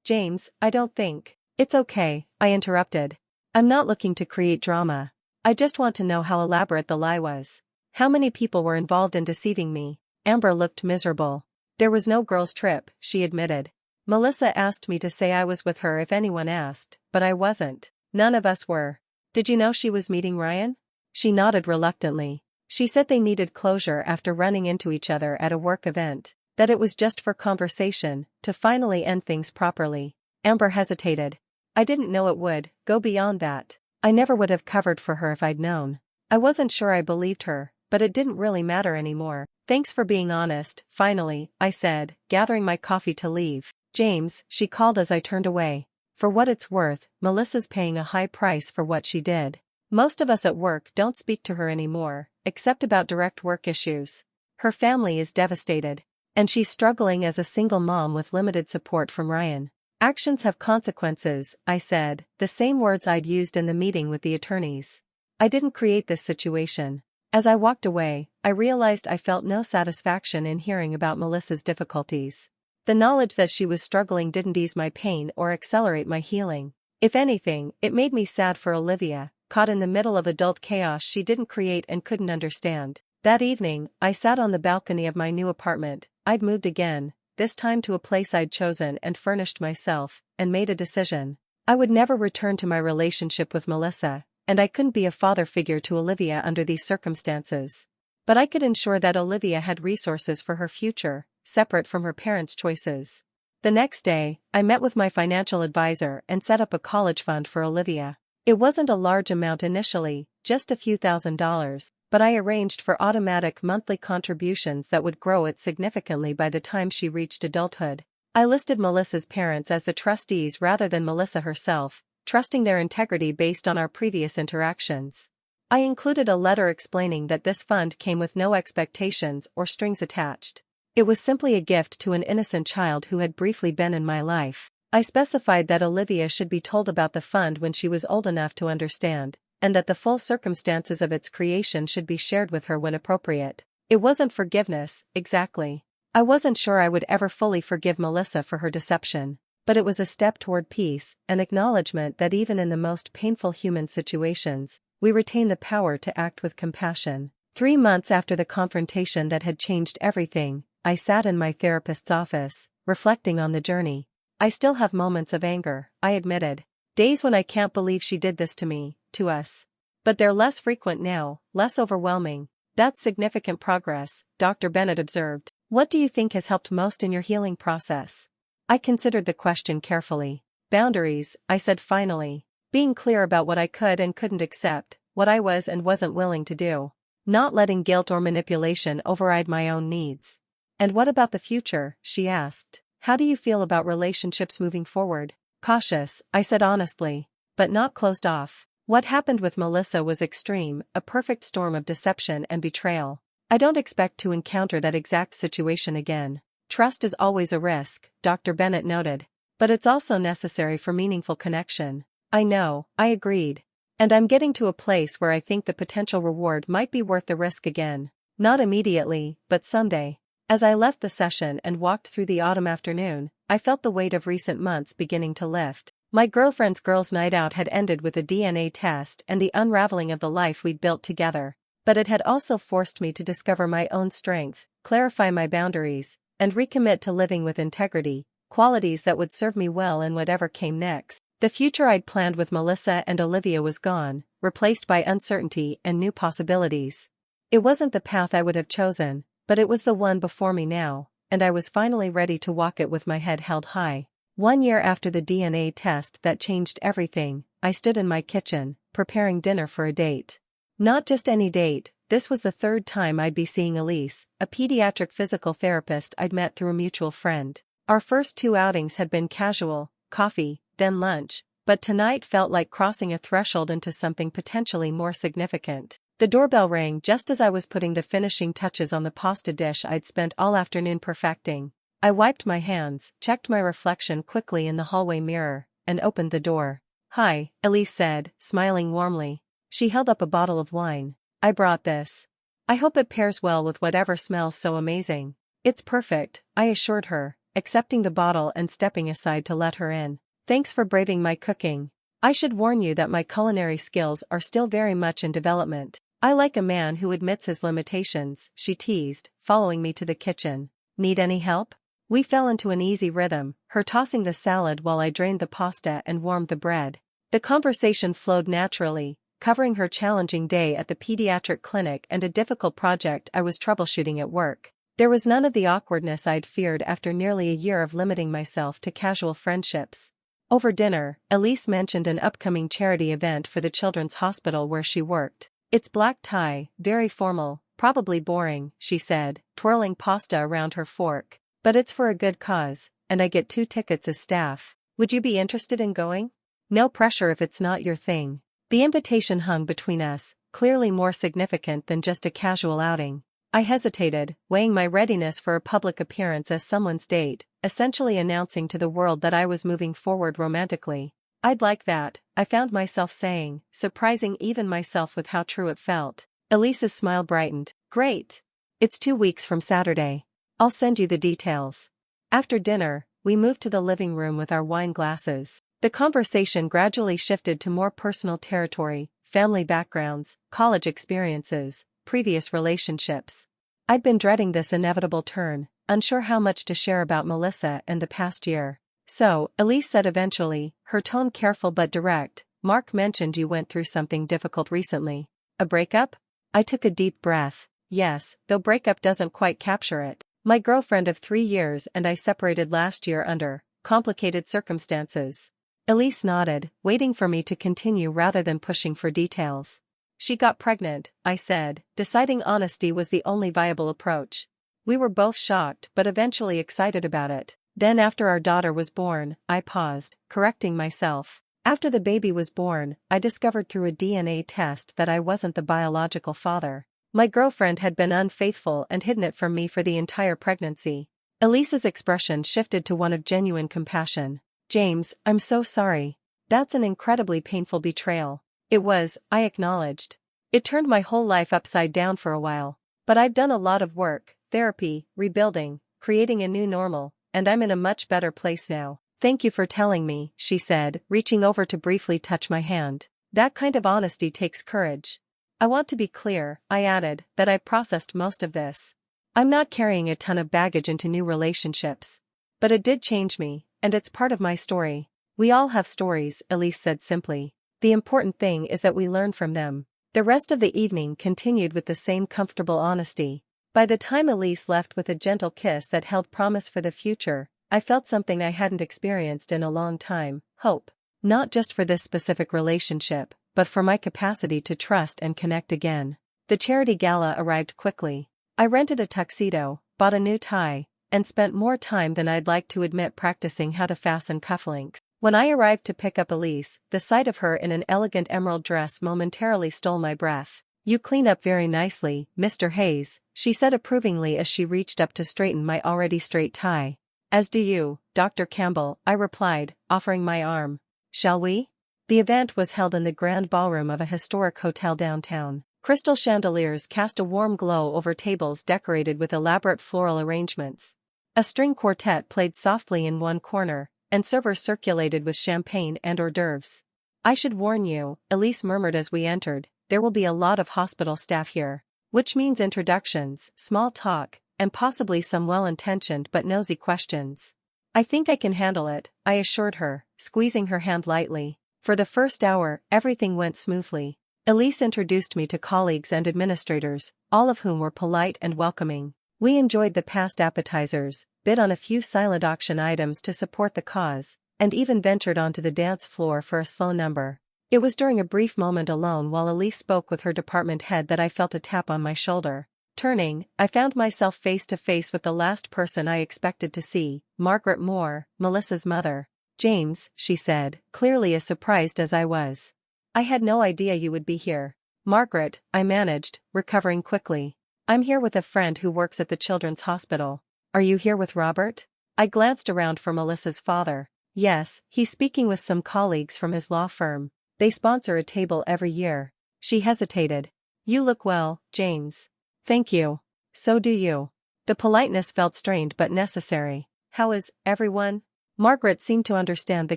Speaker 1: James, I don't think." "It's okay," I interrupted. "I'm not looking to create drama. I just want to know how elaborate the lie was. How many people were involved in deceiving me?" Amber looked miserable. "There was no girls' trip," she admitted. "Melissa asked me to say I was with her if anyone asked, but I wasn't. None of us were." "Did you know she was meeting Ryan?" She nodded reluctantly. She said they needed closure after running into each other at a work event, that it was just for conversation, to finally end things properly. Amber hesitated. "I didn't know it would go beyond that. I never would have covered for her if I'd known." I wasn't sure I believed her, but it didn't really matter anymore. "Thanks for being honest," finally, I said, gathering my coffee to leave. "James," she called as I turned away. For what it's worth, Melissa's paying a high price for what she did. Most of us at work don't speak to her anymore, except about direct work issues. Her family is devastated, and she's struggling as a single mom with limited support from Ryan. "Actions have consequences," I said, the same words I'd used in the meeting with the attorneys. I didn't create this situation. As I walked away, I realized I felt no satisfaction in hearing about Melissa's difficulties. The knowledge that she was struggling didn't ease my pain or accelerate my healing. If anything, it made me sad for Olivia, caught in the middle of adult chaos she didn't create and couldn't understand. That evening, I sat on the balcony of my new apartment. I'd moved again, this time to a place I'd chosen and furnished myself, and made a decision. I would never return to my relationship with Melissa, and I couldn't be a father figure to Olivia under these circumstances. But I could ensure that Olivia had resources for her future, separate from her parents' choices. The next day, I met with my financial advisor and set up a college fund for Olivia. It wasn't a large amount initially, just a few $1,000s, but I arranged for automatic monthly contributions that would grow it significantly by the time she reached adulthood. I listed Melissa's parents as the trustees rather than Melissa herself, trusting their integrity based on our previous interactions. I included a letter explaining that this fund came with no expectations or strings attached. It was simply a gift to an innocent child who had briefly been in my life. I specified that Olivia should be told about the fund when she was old enough to understand, and that the full circumstances of its creation should be shared with her when appropriate. It wasn't forgiveness, exactly. I wasn't sure I would ever fully forgive Melissa for her deception, but it was a step toward peace, an acknowledgement that even in the most painful human situations, we retain the power to act with compassion. 3 months after the confrontation that had changed everything, I sat in my therapist's office, reflecting on the journey. I still have moments of anger, I admitted. Days when I can't believe she did this to me, to us. But they're less frequent now, less overwhelming. That's significant progress, Dr. Bennett observed. What do you think has helped most in your healing process? I considered the question carefully. Boundaries, I said finally. Being clear about what I could and couldn't accept, what I was and wasn't willing to do. Not letting guilt or manipulation override my own needs. "And what about the future?" she asked. "How do you feel about relationships moving forward?" Cautious, I said honestly, but not closed off. What happened with Melissa was extreme, a perfect storm of deception and betrayal. I don't expect to encounter that exact situation again. Trust is always a risk, Dr. Bennett noted. But it's also necessary for meaningful connection. I know, I agreed. And I'm getting to a place where I think the potential reward might be worth the risk again. Not immediately, but someday. As I left the session and walked through the autumn afternoon, I felt the weight of recent months beginning to lift. My girlfriend's girls' night out had ended with a DNA test and the unraveling of the life we'd built together. But it had also forced me to discover my own strength, clarify my boundaries, and recommit to living with integrity, qualities that would serve me well in whatever came next. The future I'd planned with Melissa and Olivia was gone, replaced by uncertainty and new possibilities. It wasn't the path I would have chosen, but it was the one before me now, and I was finally ready to walk it with my head held high. 1 year after the DNA test that changed everything, I stood in my kitchen, preparing dinner for a date. Not just any date, this was the third time I'd be seeing Elise, a pediatric physical therapist I'd met through a mutual friend. Our first 2 outings had been casual, coffee, then lunch, but tonight felt like crossing a threshold into something potentially more significant. The doorbell rang just as I was putting the finishing touches on the pasta dish I'd spent all afternoon perfecting. I wiped my hands, checked my reflection quickly in the hallway mirror, and opened the door. "Hi," Elise said, smiling warmly. She held up a bottle of wine. "I brought this. I hope it pairs well with whatever smells so amazing." "It's perfect," I assured her, accepting the bottle and stepping aside to let her in. "Thanks for braving my cooking. I should warn you that my culinary skills are still very much in development. I like a man who admits his limitations," she teased, following me to the kitchen. "Need any help?" We fell into an easy rhythm, her tossing the salad while I drained the pasta and warmed the bread. The conversation flowed naturally, covering her challenging day at the pediatric clinic and a difficult project I was troubleshooting at work. There was none of the awkwardness I'd feared after nearly a year of limiting myself to casual friendships. Over dinner, Elise mentioned an upcoming charity event for the children's hospital where she worked. "It's black tie, very formal, probably boring," she said, twirling pasta around her fork. "But it's for a good cause, and I get 2 tickets as staff. Would you be interested in going? No pressure if it's not your thing." The invitation hung between us, clearly more significant than just a casual outing. I hesitated, weighing my readiness for a public appearance as someone's date, essentially announcing to the world that I was moving forward romantically. "I'd like that," I found myself saying, surprising even myself with how true it felt. Elise's smile brightened. "Great. It's 2 weeks from Saturday. I'll send you the details." After dinner, we moved to the living room with our wine glasses. The conversation gradually shifted to more personal territory, family backgrounds, college experiences, previous relationships. I'd been dreading this inevitable turn, unsure how much to share about Melissa and the past year. "So," Elise said eventually, her tone careful but direct, "Mark mentioned you went through something difficult recently. A breakup?" I took a deep breath. "Yes, though breakup doesn't quite capture it. My girlfriend of 3 years and I separated last year under complicated circumstances." Elise nodded, waiting for me to continue rather than pushing for details. "She got pregnant," I said, deciding honesty was the only viable approach. We were both shocked but eventually excited about it. Then after our daughter was born, I paused, correcting myself. After the baby was born, I discovered through a DNA test that I wasn't the biological father. My girlfriend had been unfaithful and hidden it from me for the entire pregnancy. Elise's expression shifted to one of genuine compassion. "James, I'm so sorry. That's an incredibly painful betrayal." "It was," I acknowledged. "It turned my whole life upside down for a while. But I've done a lot of work, therapy, rebuilding, creating a new normal, and I'm in a much better place now." "Thank you for telling me," she said, reaching over to briefly touch my hand. "That kind of honesty takes courage. I want to be clear," I added, "that I've processed most of this. I'm not carrying a ton of baggage into new relationships. But it did change me, and it's part of my story." "We all have stories," Elise said simply. "The important thing is that we learn from them." The rest of the evening continued with the same comfortable honesty. By the time Elise left with a gentle kiss that held promise for the future, I felt something I hadn't experienced in a long time: hope. Not just for this specific relationship, but for my capacity to trust and connect again. The charity gala arrived quickly. I rented a tuxedo, bought a new tie, and spent more time than I'd like to admit practicing how to fasten cufflinks. When I arrived to pick up Elise, the sight of her in an elegant emerald dress momentarily stole my breath. "You clean up very nicely, Mr. Hayes," she said approvingly as she reached up to straighten my already straight tie. "As do you, Dr. Campbell," I replied, offering my arm. "Shall we?" The event was held in the grand ballroom of a historic hotel downtown. Crystal chandeliers cast a warm glow over tables decorated with elaborate floral arrangements. A string quartet played softly in one corner, and servers circulated with champagne and hors d'oeuvres. "I should warn you," Elise murmured as we entered, "there will be a lot of hospital staff here. Which means introductions, small talk, and possibly some well-intentioned but nosy questions." "I think I can handle it," I assured her, squeezing her hand lightly. For the first hour, everything went smoothly. Elise introduced me to colleagues and administrators, all of whom were polite and welcoming. We enjoyed the past appetizers, bid on a few silent auction items to support the cause, and even ventured onto the dance floor for a slow number. It was during a brief moment alone while Elise spoke with her department head that I felt a tap on my shoulder. Turning, I found myself face to face with the last person I expected to see, Margaret Moore, Melissa's mother. "James," she said, clearly as surprised as I was. "I had no idea you would be here." "Margaret," I managed, recovering quickly. "I'm here with a friend who works at the Children's Hospital." "Are you here with Robert?" I glanced around for Melissa's father. "Yes, he's speaking with some colleagues from his law firm. They sponsor a table every year." She hesitated. "You look well, James." "Thank you. So do you." The politeness felt strained but necessary. "How is everyone?" Margaret seemed to understand the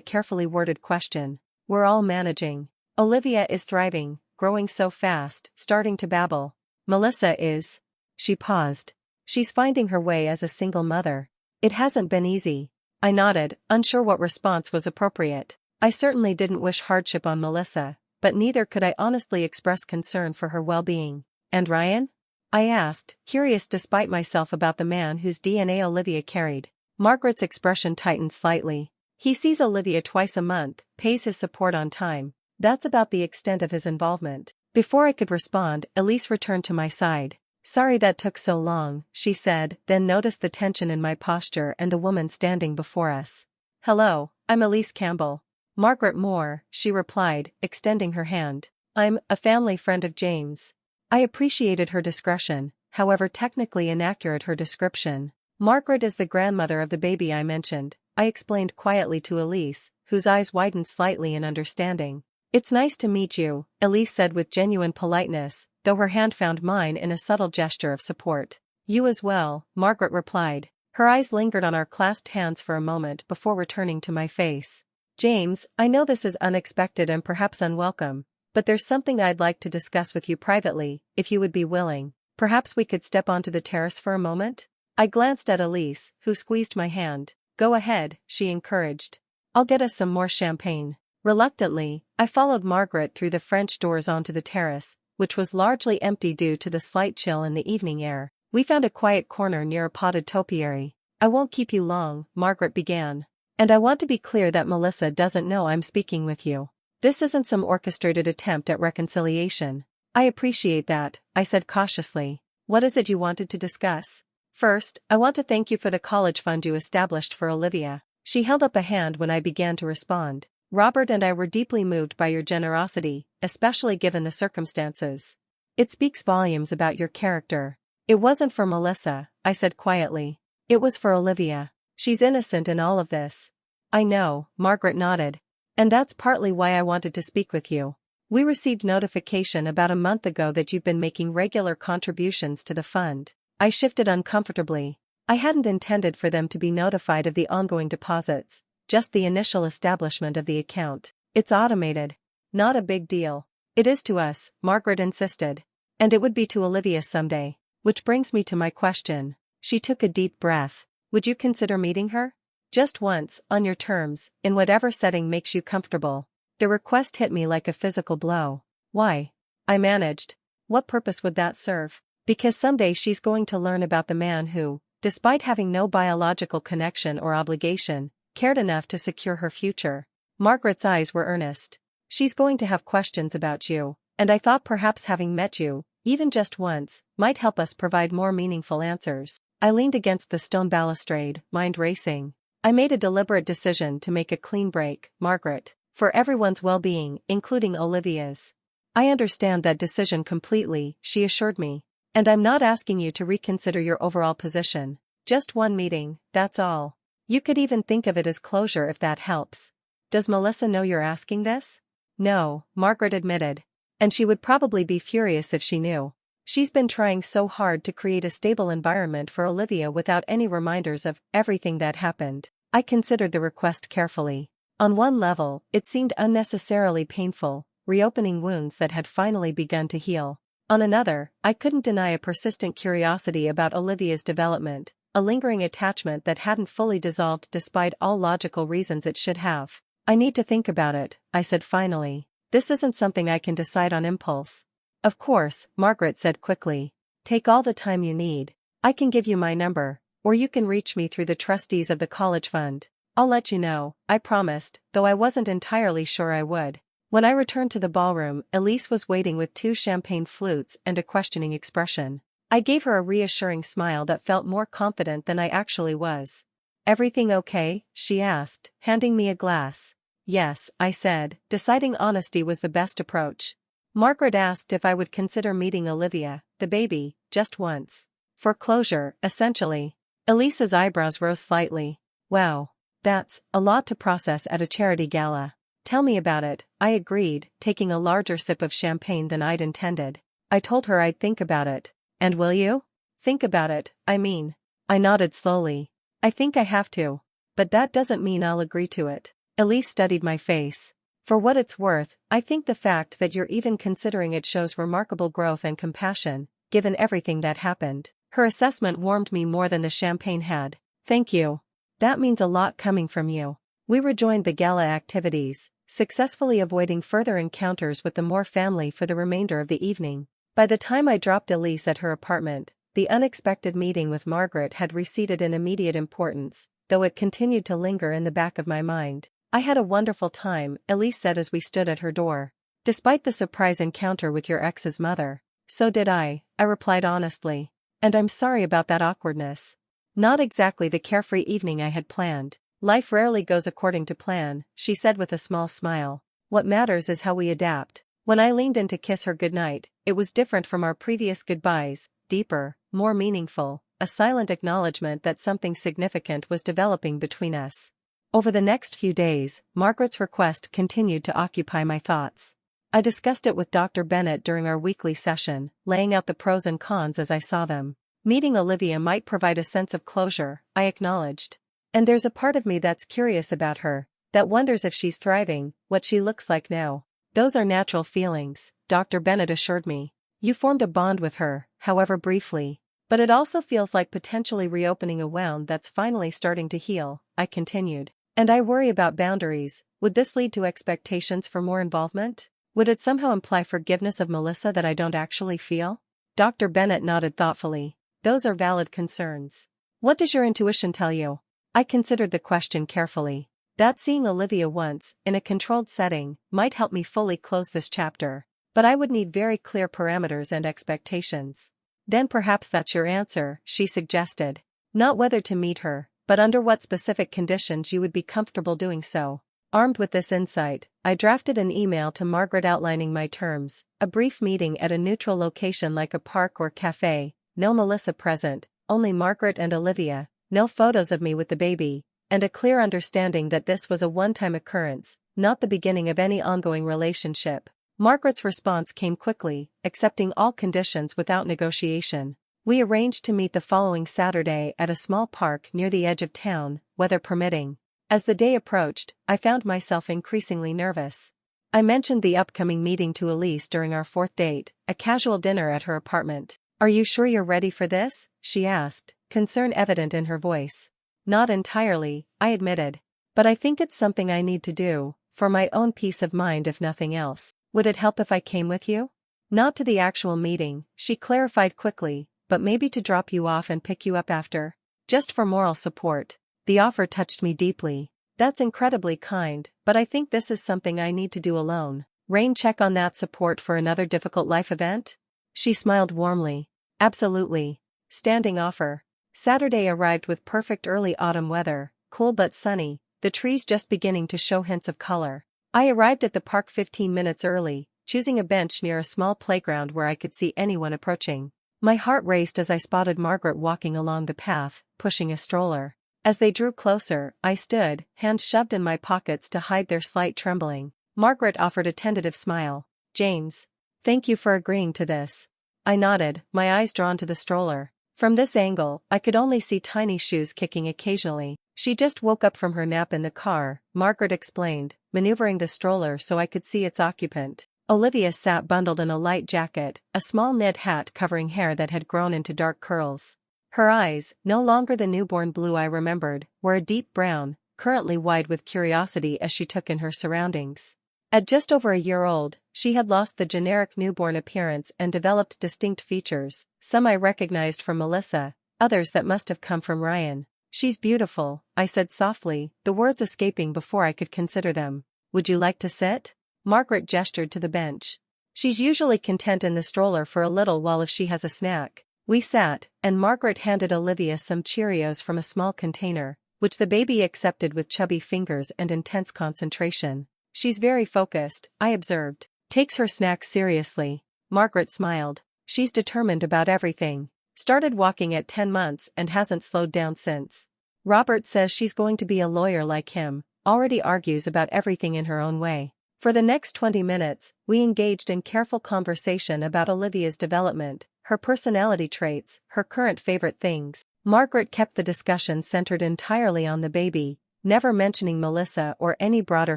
Speaker 1: carefully worded question. "We're all managing. Olivia is thriving, growing so fast, starting to babble. Melissa is." She paused. "She's finding her way as a single mother. It hasn't been easy." I nodded, unsure what response was appropriate. I certainly didn't wish hardship on Melissa, but neither could I honestly express concern for her well-being. "And Ryan?" I asked, curious despite myself about the man whose DNA Olivia carried. Margaret's expression tightened slightly. "He sees Olivia twice a month, pays his support on time. That's about the extent of his involvement." Before I could respond, Elise returned to my side. "Sorry that took so long," she said, then noticed the tension in my posture and the woman standing before us. "Hello, I'm Elise Campbell." "Margaret Moore," she replied, extending her hand. "I'm a family friend of James." I appreciated her discretion, however technically inaccurate her description. "Margaret is the grandmother of the baby I mentioned," I explained quietly to Elise, whose eyes widened slightly in understanding. "It's nice to meet you," Elise said with genuine politeness, though her hand found mine in a subtle gesture of support. "You as well," Margaret replied. Her eyes lingered on our clasped hands for a moment before returning to my face. "James, I know this is unexpected and perhaps unwelcome, but there's something I'd like to discuss with you privately, if you would be willing. Perhaps we could step onto the terrace for a moment?" I glanced at Elise, who squeezed my hand. "Go ahead," she encouraged. "I'll get us some more champagne." Reluctantly, I followed Margaret through the French doors onto the terrace, which was largely empty due to the slight chill in the evening air. We found a quiet corner near a potted topiary. "I won't keep you long," Margaret began. "And I want to be clear that Melissa doesn't know I'm speaking with you. This isn't some orchestrated attempt at reconciliation." "I appreciate that," I said cautiously. "What is it you wanted to discuss?" "First, I want to thank you for the college fund you established for Olivia." She held up a hand when I began to respond. "Robert and I were deeply moved by your generosity, especially given the circumstances. It speaks volumes about your character." "It wasn't for Melissa," I said quietly. "It was for Olivia. She's innocent in all of this." "I know," Margaret nodded. "And that's partly why I wanted to speak with you. We received notification about a month ago that you've been making regular contributions to the fund." I shifted uncomfortably. I hadn't intended for them to be notified of the ongoing deposits, just the initial establishment of the account. "It's automated." "Not a big deal." "It is to us," Margaret insisted. "And it would be to Olivia someday. Which brings me to my question." She took a deep breath. "Would you consider meeting her? Just once, on your terms, in whatever setting makes you comfortable." The request hit me like a physical blow. "Why?" I managed. "What purpose would that serve?" "Because someday she's going to learn about the man who, despite having no biological connection or obligation, cared enough to secure her future." Margaret's eyes were earnest. "She's going to have questions about you, and I thought perhaps having met you, even just once, might help us provide more meaningful answers." I leaned against the stone balustrade, mind racing. I made a deliberate decision to make a clean break, Margaret, for everyone's well-being, including Olivia's. I understand that decision completely, she assured me. And I'm not asking you to reconsider your overall position. Just one meeting, that's all. You could even think of it as closure if that helps. Does Melissa know you're asking this? No, Margaret admitted. And she would probably be furious if she knew. She's been trying so hard to create a stable environment for Olivia without any reminders of everything that happened. I considered the request carefully. On one level, it seemed unnecessarily painful, reopening wounds that had finally begun to heal. On another, I couldn't deny a persistent curiosity about Olivia's development, a lingering attachment that hadn't fully dissolved despite all logical reasons it should have. I need to think about it, I said finally. This isn't something I can decide on impulse. Of course, Margaret said quickly. Take all the time you need. I can give you my number, or you can reach me through the trustees of the college fund. I'll let you know, I promised, though I wasn't entirely sure I would. When I returned to the ballroom, Elise was waiting with 2 champagne flutes and a questioning expression. I gave her a reassuring smile that felt more confident than I actually was. Everything okay? She asked, handing me a glass. Yes, I said, deciding honesty was the best approach. Margaret asked if I would consider meeting Olivia, the baby, just once. For closure, essentially. Elise's eyebrows rose slightly. Wow. That's a lot to process at a charity gala. Tell me about it, I agreed, taking a larger sip of champagne than I'd intended. I told her I'd think about it. And will you? Think about it, I mean. I nodded slowly. I think I have to. But that doesn't mean I'll agree to it. Elise studied my face. For what it's worth, I think the fact that you're even considering it shows remarkable growth and compassion, given everything that happened. Her assessment warmed me more than the champagne had. Thank you. That means a lot coming from you. We rejoined the gala activities, successfully avoiding further encounters with the Moore family for the remainder of the evening. By the time I dropped Elise at her apartment, the unexpected meeting with Margaret had receded in immediate importance, though it continued to linger in the back of my mind. I had a wonderful time, Elise said as we stood at her door. Despite the surprise encounter with your ex's mother. So did I replied honestly. And I'm sorry about that awkwardness. Not exactly the carefree evening I had planned. Life rarely goes according to plan, she said with a small smile. What matters is how we adapt. When I leaned in to kiss her goodnight, it was different from our previous goodbyes, deeper, more meaningful, a silent acknowledgement that something significant was developing between us. Over the next few days, Margaret's request continued to occupy my thoughts. I discussed it with Dr. Bennett during our weekly session, laying out the pros and cons as I saw them. Meeting Olivia might provide a sense of closure, I acknowledged. And there's a part of me that's curious about her, that wonders if she's thriving, what she looks like now. Those are natural feelings, Dr. Bennett assured me. You formed a bond with her, however briefly. But it also feels like potentially reopening a wound that's finally starting to heal, I continued. And I worry about boundaries. Would this lead to expectations for more involvement? Would it somehow imply forgiveness of Melissa that I don't actually feel? Dr. Bennett nodded thoughtfully. Those are valid concerns. What does your intuition tell you? I considered the question carefully. That seeing Olivia once, in a controlled setting, might help me fully close this chapter. But I would need very clear parameters and expectations. Then perhaps that's your answer, she suggested. Not whether to meet her, but under what specific conditions you would be comfortable doing so. Armed with this insight, I drafted an email to Margaret outlining my terms, a brief meeting at a neutral location like a park or cafe, no Melissa present, only Margaret and Olivia, no photos of me with the baby, and a clear understanding that this was a one-time occurrence, not the beginning of any ongoing relationship. Margaret's response came quickly, accepting all conditions without negotiation. We arranged to meet the following Saturday at a small park near the edge of town, weather permitting. As the day approached, I found myself increasingly nervous. I mentioned the upcoming meeting to Elise during our 4th date, a casual dinner at her apartment. Are you sure you're ready for this? She asked, concern evident in her voice. Not entirely, I admitted. But I think it's something I need to do, for my own peace of mind if nothing else. Would it help if I came with you? Not to the actual meeting, she clarified quickly, but maybe to drop you off and pick you up after. Just for moral support. The offer touched me deeply. That's incredibly kind, but I think this is something I need to do alone. Rain check on that support for another difficult life event? She smiled warmly. Absolutely. Standing offer. Saturday arrived with perfect early autumn weather, cool but sunny, the trees just beginning to show hints of color. I arrived at the park 15 minutes early, choosing a bench near a small playground where I could see anyone approaching. My heart raced as I spotted Margaret walking along the path, pushing a stroller. As they drew closer, I stood, hands shoved in my pockets to hide their slight trembling. Margaret offered a tentative smile. "James. Thank you for agreeing to this." I nodded, my eyes drawn to the stroller. From this angle, I could only see tiny shoes kicking occasionally. "She just woke up from her nap in the car," Margaret explained, maneuvering the stroller so I could see its occupant. Olivia sat bundled in a light jacket, a small knit hat covering hair that had grown into dark curls. Her eyes, no longer the newborn blue I remembered, were a deep brown, currently wide with curiosity as she took in her surroundings. At just over a year old, she had lost the generic newborn appearance and developed distinct features, some I recognized from Melissa, others that must have come from Ryan. "She's beautiful," I said softly, the words escaping before I could consider them. "Would you like to sit?" Margaret gestured to the bench. "She's usually content in the stroller for a little while if she has a snack." We sat, and Margaret handed Olivia some Cheerios from a small container, which the baby accepted with chubby fingers and intense concentration. "She's very focused," I observed. "Takes her snacks seriously." Margaret smiled. "She's determined about everything. Started walking at 10 months and hasn't slowed down since. Robert says she's going to be a lawyer like him, already argues about everything in her own way." For the next 20 minutes, we engaged in careful conversation about Olivia's development, her personality traits, her current favorite things. Margaret kept the discussion centered entirely on the baby, never mentioning Melissa or any broader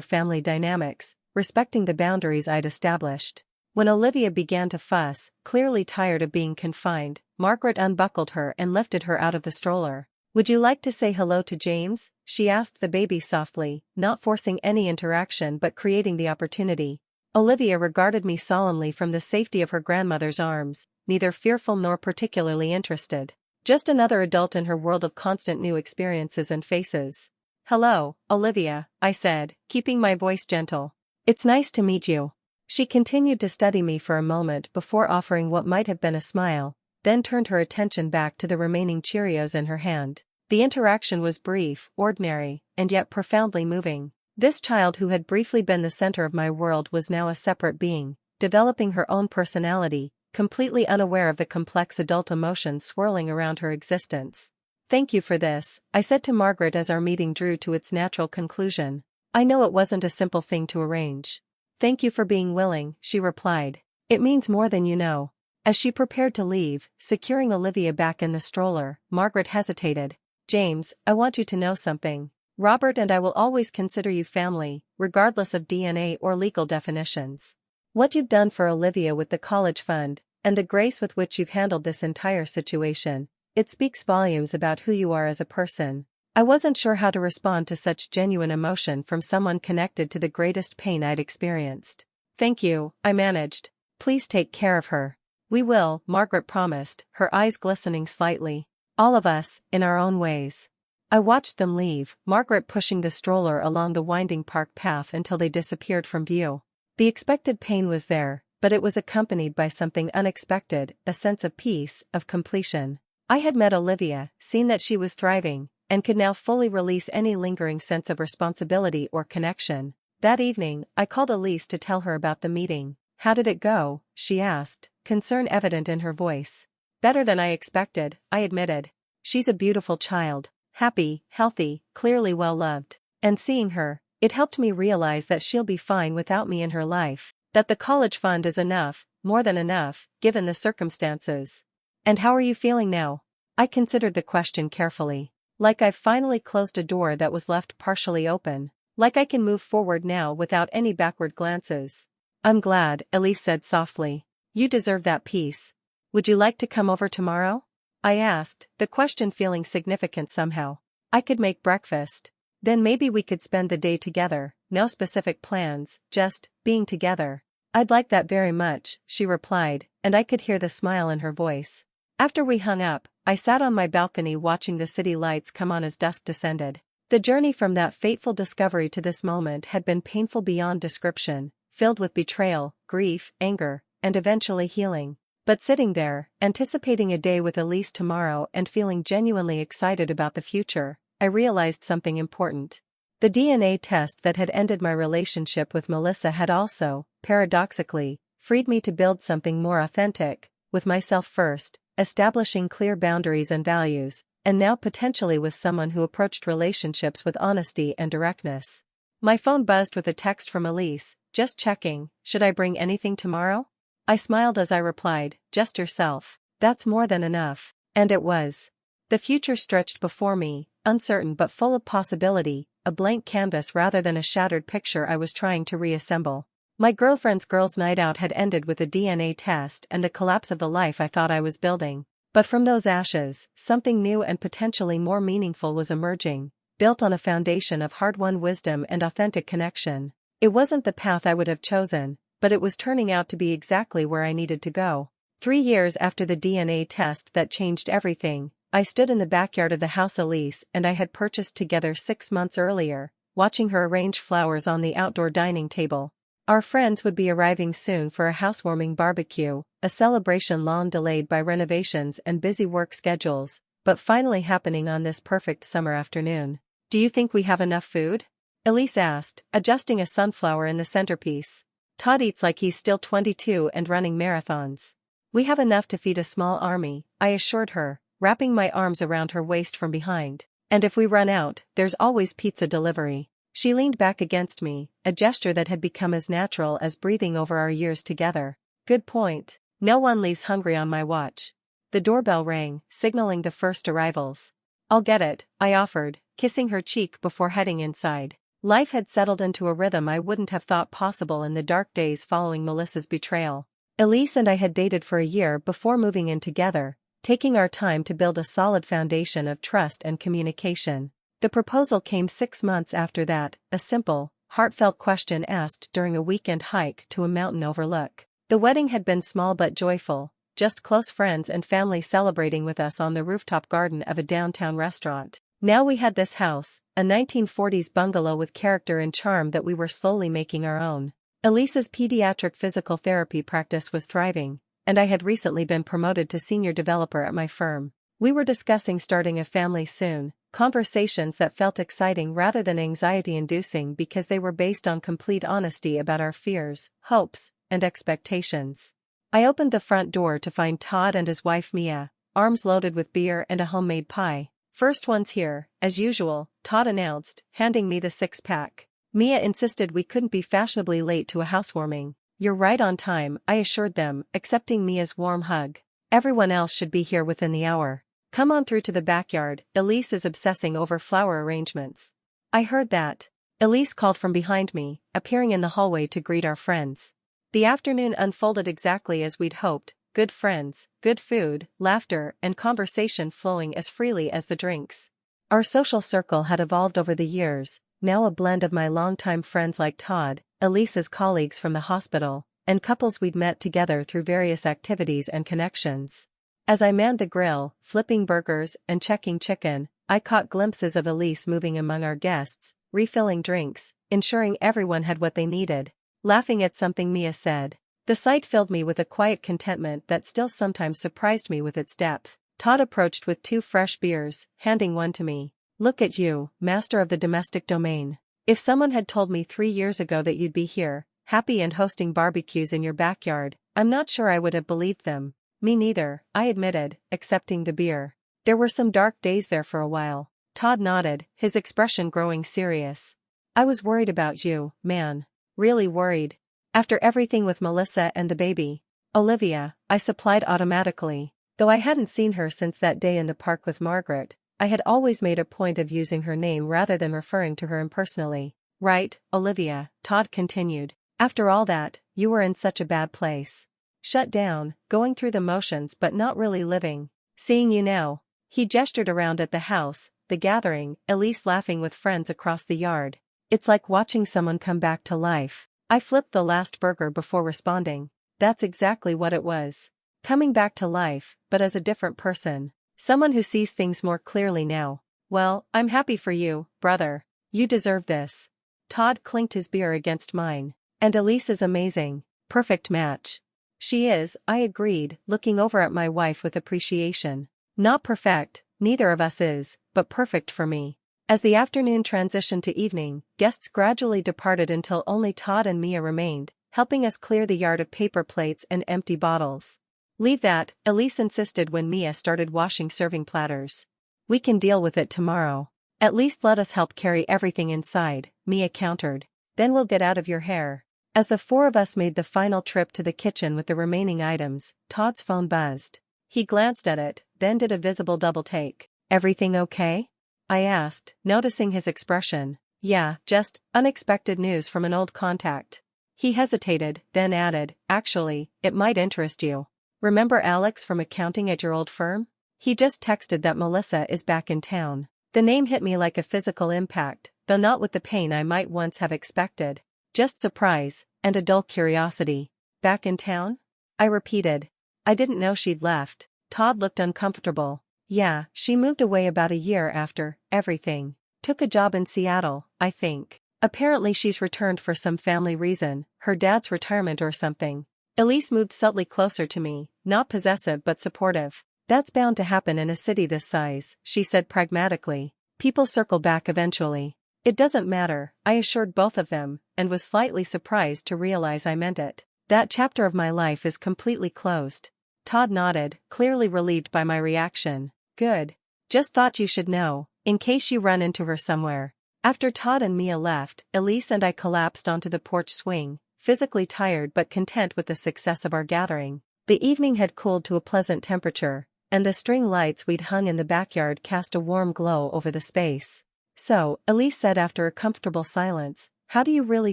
Speaker 1: family dynamics, respecting the boundaries I'd established. When Olivia began to fuss, clearly tired of being confined, Margaret unbuckled her and lifted her out of the stroller. "Would you like to say hello to James?" she asked the baby softly, not forcing any interaction but creating the opportunity. Olivia regarded me solemnly from the safety of her grandmother's arms, neither fearful nor particularly interested. Just another adult in her world of constant new experiences and faces. "Hello, Olivia," I said, keeping my voice gentle. "It's nice to meet you." She continued to study me for a moment before offering what might have been a smile, then turned her attention back to the remaining Cheerios in her hand. The interaction was brief, ordinary, and yet profoundly moving. This child who had briefly been the center of my world was now a separate being, developing her own personality, completely unaware of the complex adult emotions swirling around her existence. "Thank you for this," I said to Margaret as our meeting drew to its natural conclusion. "I know it wasn't a simple thing to arrange." "Thank you for being willing," she replied. "It means more than you know." As she prepared to leave, securing Olivia back in the stroller, Margaret hesitated. "James, I want you to know something. Robert and I will always consider you family, regardless of DNA or legal definitions. What you've done for Olivia with the college fund, and the grace with which you've handled this entire situation, it speaks volumes about who you are as a person." I wasn't sure how to respond to such genuine emotion from someone connected to the greatest pain I'd experienced. "Thank you," I managed. "Please take care of her." "We will," Margaret promised, her eyes glistening slightly. "All of us, in our own ways." I watched them leave, Margaret pushing the stroller along the winding park path until they disappeared from view. The expected pain was there, but it was accompanied by something unexpected, a sense of peace, of completion. I had met Olivia, seen that she was thriving, and could now fully release any lingering sense of responsibility or connection. That evening, I called Elise to tell her about the meeting. "How did it go?" she asked, concern evident in her voice. "Better than I expected," I admitted. "She's a beautiful child, happy, healthy, clearly well loved. And seeing her, it helped me realize that she'll be fine without me in her life, that the college fund is enough, more than enough, given the circumstances." "And how are you feeling now?" I considered the question carefully. "Like I've finally closed a door that was left partially open. Like I can move forward now without any backward glances." "I'm glad," Elise said softly. "You deserve that peace. Would you like to come over tomorrow?" I asked, the question feeling significant somehow. "I could make breakfast. Then maybe we could spend the day together, no specific plans, just being together." "I'd like that very much," she replied, and I could hear the smile in her voice. After we hung up, I sat on my balcony watching the city lights come on as dusk descended. The journey from that fateful discovery to this moment had been painful beyond description, filled with betrayal, grief, anger, and eventually healing. But sitting there, anticipating a day with Elise tomorrow and feeling genuinely excited about the future, I realized something important. The DNA test that had ended my relationship with Melissa had also, paradoxically, freed me to build something more authentic, with myself first, establishing clear boundaries and values, and now potentially with someone who approached relationships with honesty and directness. My phone buzzed with a text from Elise, just checking, should I bring anything tomorrow? I smiled as I replied, just yourself. That's more than enough. And it was. The future stretched before me, uncertain but full of possibility, a blank canvas rather than a shattered picture I was trying to reassemble. My girlfriend's girls' night out had ended with a DNA test and the collapse of the life I thought I was building. But from those ashes, something new and potentially more meaningful was emerging, built on a foundation of hard-won wisdom and authentic connection. It wasn't the path I would have chosen, but it was turning out to be exactly where I needed to go. 3 years after the DNA test that changed everything, I stood in the backyard of the house Elise and I had purchased together 6 months earlier, watching her arrange flowers on the outdoor dining table. Our friends would be arriving soon for a housewarming barbecue, a celebration long delayed by renovations and busy work schedules, but finally happening on this perfect summer afternoon. Do you think we have enough food? Elise asked, adjusting a sunflower in the centerpiece. Todd eats like he's still 22 and running marathons. We have enough to feed a small army, I assured her, wrapping my arms around her waist from behind. And if we run out, there's always pizza delivery. She leaned back against me, a gesture that had become as natural as breathing over our years together. Good point. No one leaves hungry on my watch. The doorbell rang, signaling the first arrivals. I'll get it, I offered, kissing her cheek before heading inside. Life had settled into a rhythm I wouldn't have thought possible in the dark days following Melissa's betrayal. Elise and I had dated for a year before moving in together, taking our time to build a solid foundation of trust and communication. The proposal came 6 months after that, a simple, heartfelt question asked during a weekend hike to a mountain overlook. The wedding had been small but joyful, just close friends and family celebrating with us on the rooftop garden of a downtown restaurant. Now we had this house, a 1940s bungalow with character and charm that we were slowly making our own. Elise's pediatric physical therapy practice was thriving, and I had recently been promoted to senior developer at my firm. We were discussing starting a family soon, conversations that felt exciting rather than anxiety-inducing because they were based on complete honesty about our fears, hopes, and expectations. I opened the front door to find Todd and his wife Mia, arms loaded with beer and a homemade pie. First one's here, as usual, Todd announced, handing me the 6-pack. Mia insisted we couldn't be fashionably late to a housewarming. You're right on time, I assured them, accepting Mia's warm hug. Everyone else should be here within the hour. Come on through to the backyard, Elise is obsessing over flower arrangements. I heard that. Elise called from behind me, appearing in the hallway to greet our friends. The afternoon unfolded exactly as we'd hoped. Good friends, good food, laughter, and conversation flowing as freely as the drinks. Our social circle had evolved over the years, now a blend of my longtime friends like Todd, Elise's colleagues from the hospital, and couples we'd met together through various activities and connections. As I manned the grill, flipping burgers and checking chicken, I caught glimpses of Elise moving among our guests, refilling drinks, ensuring everyone had what they needed, laughing at something Mia said. The sight filled me with a quiet contentment that still sometimes surprised me with its depth. Todd approached with 2 fresh beers, handing one to me. Look at you, master of the domestic domain. If someone had told me 3 years ago that you'd be here, happy and hosting barbecues in your backyard, I'm not sure I would have believed them. Me neither, I admitted, accepting the beer. There were some dark days there for a while. Todd nodded, his expression growing serious. I was worried about you, man. Really worried. After everything with Melissa and the baby. Olivia, I supplied automatically. Though I hadn't seen her since that day in the park with Margaret, I had always made a point of using her name rather than referring to her impersonally. Right, Olivia, Todd continued. After all that, you were in such a bad place. Shut down, going through the motions but not really living. Seeing you now. He gestured around at the house, the gathering, Elise laughing with friends across the yard. It's like watching someone come back to life. I flipped the last burger before responding. That's exactly what it was. Coming back to life, but as a different person. Someone who sees things more clearly now. Well, I'm happy for you, brother. You deserve this. Todd clinked his beer against mine. And Elise is amazing. Perfect match. She is, I agreed, looking over at my wife with appreciation. Not perfect, neither of us is, but perfect for me. As the afternoon transitioned to evening, guests gradually departed until only Todd and Mia remained, helping us clear the yard of paper plates and empty bottles. Leave that, Elise insisted when Mia started washing serving platters. We can deal with it tomorrow. At least let us help carry everything inside, Mia countered. Then we'll get out of your hair. As the four of us made the final trip to the kitchen with the remaining items, Todd's phone buzzed. He glanced at it, then did a visible double take. Everything okay? I asked, noticing his expression. Yeah, just unexpected news from an old contact. He hesitated, then added, actually, it might interest you. Remember Alex from accounting at your old firm? He just texted that Melissa is back in town. The name hit me like a physical impact, though not with the pain I might once have expected. Just surprise, and a dull curiosity. Back in town? I repeated. I didn't know she'd left. Todd looked uncomfortable. Yeah, she moved away about a year after everything. Took a job in Seattle, I think. Apparently she's returned for some family reason, her dad's retirement or something. Elise moved subtly closer to me, not possessive but supportive. That's bound to happen in a city this size, she said pragmatically. People circle back eventually. It doesn't matter, I assured both of them, and was slightly surprised to realize I meant it. That chapter of my life is completely closed. Todd nodded, clearly relieved by my reaction. Good. Just thought you should know, in case you run into her somewhere. After Todd and Mia left, Elise and I collapsed onto the porch swing, physically tired but content with the success of our gathering. The evening had cooled to a pleasant temperature, and the string lights we'd hung in the backyard cast a warm glow over the space. So, Elise said after a comfortable silence, how do you really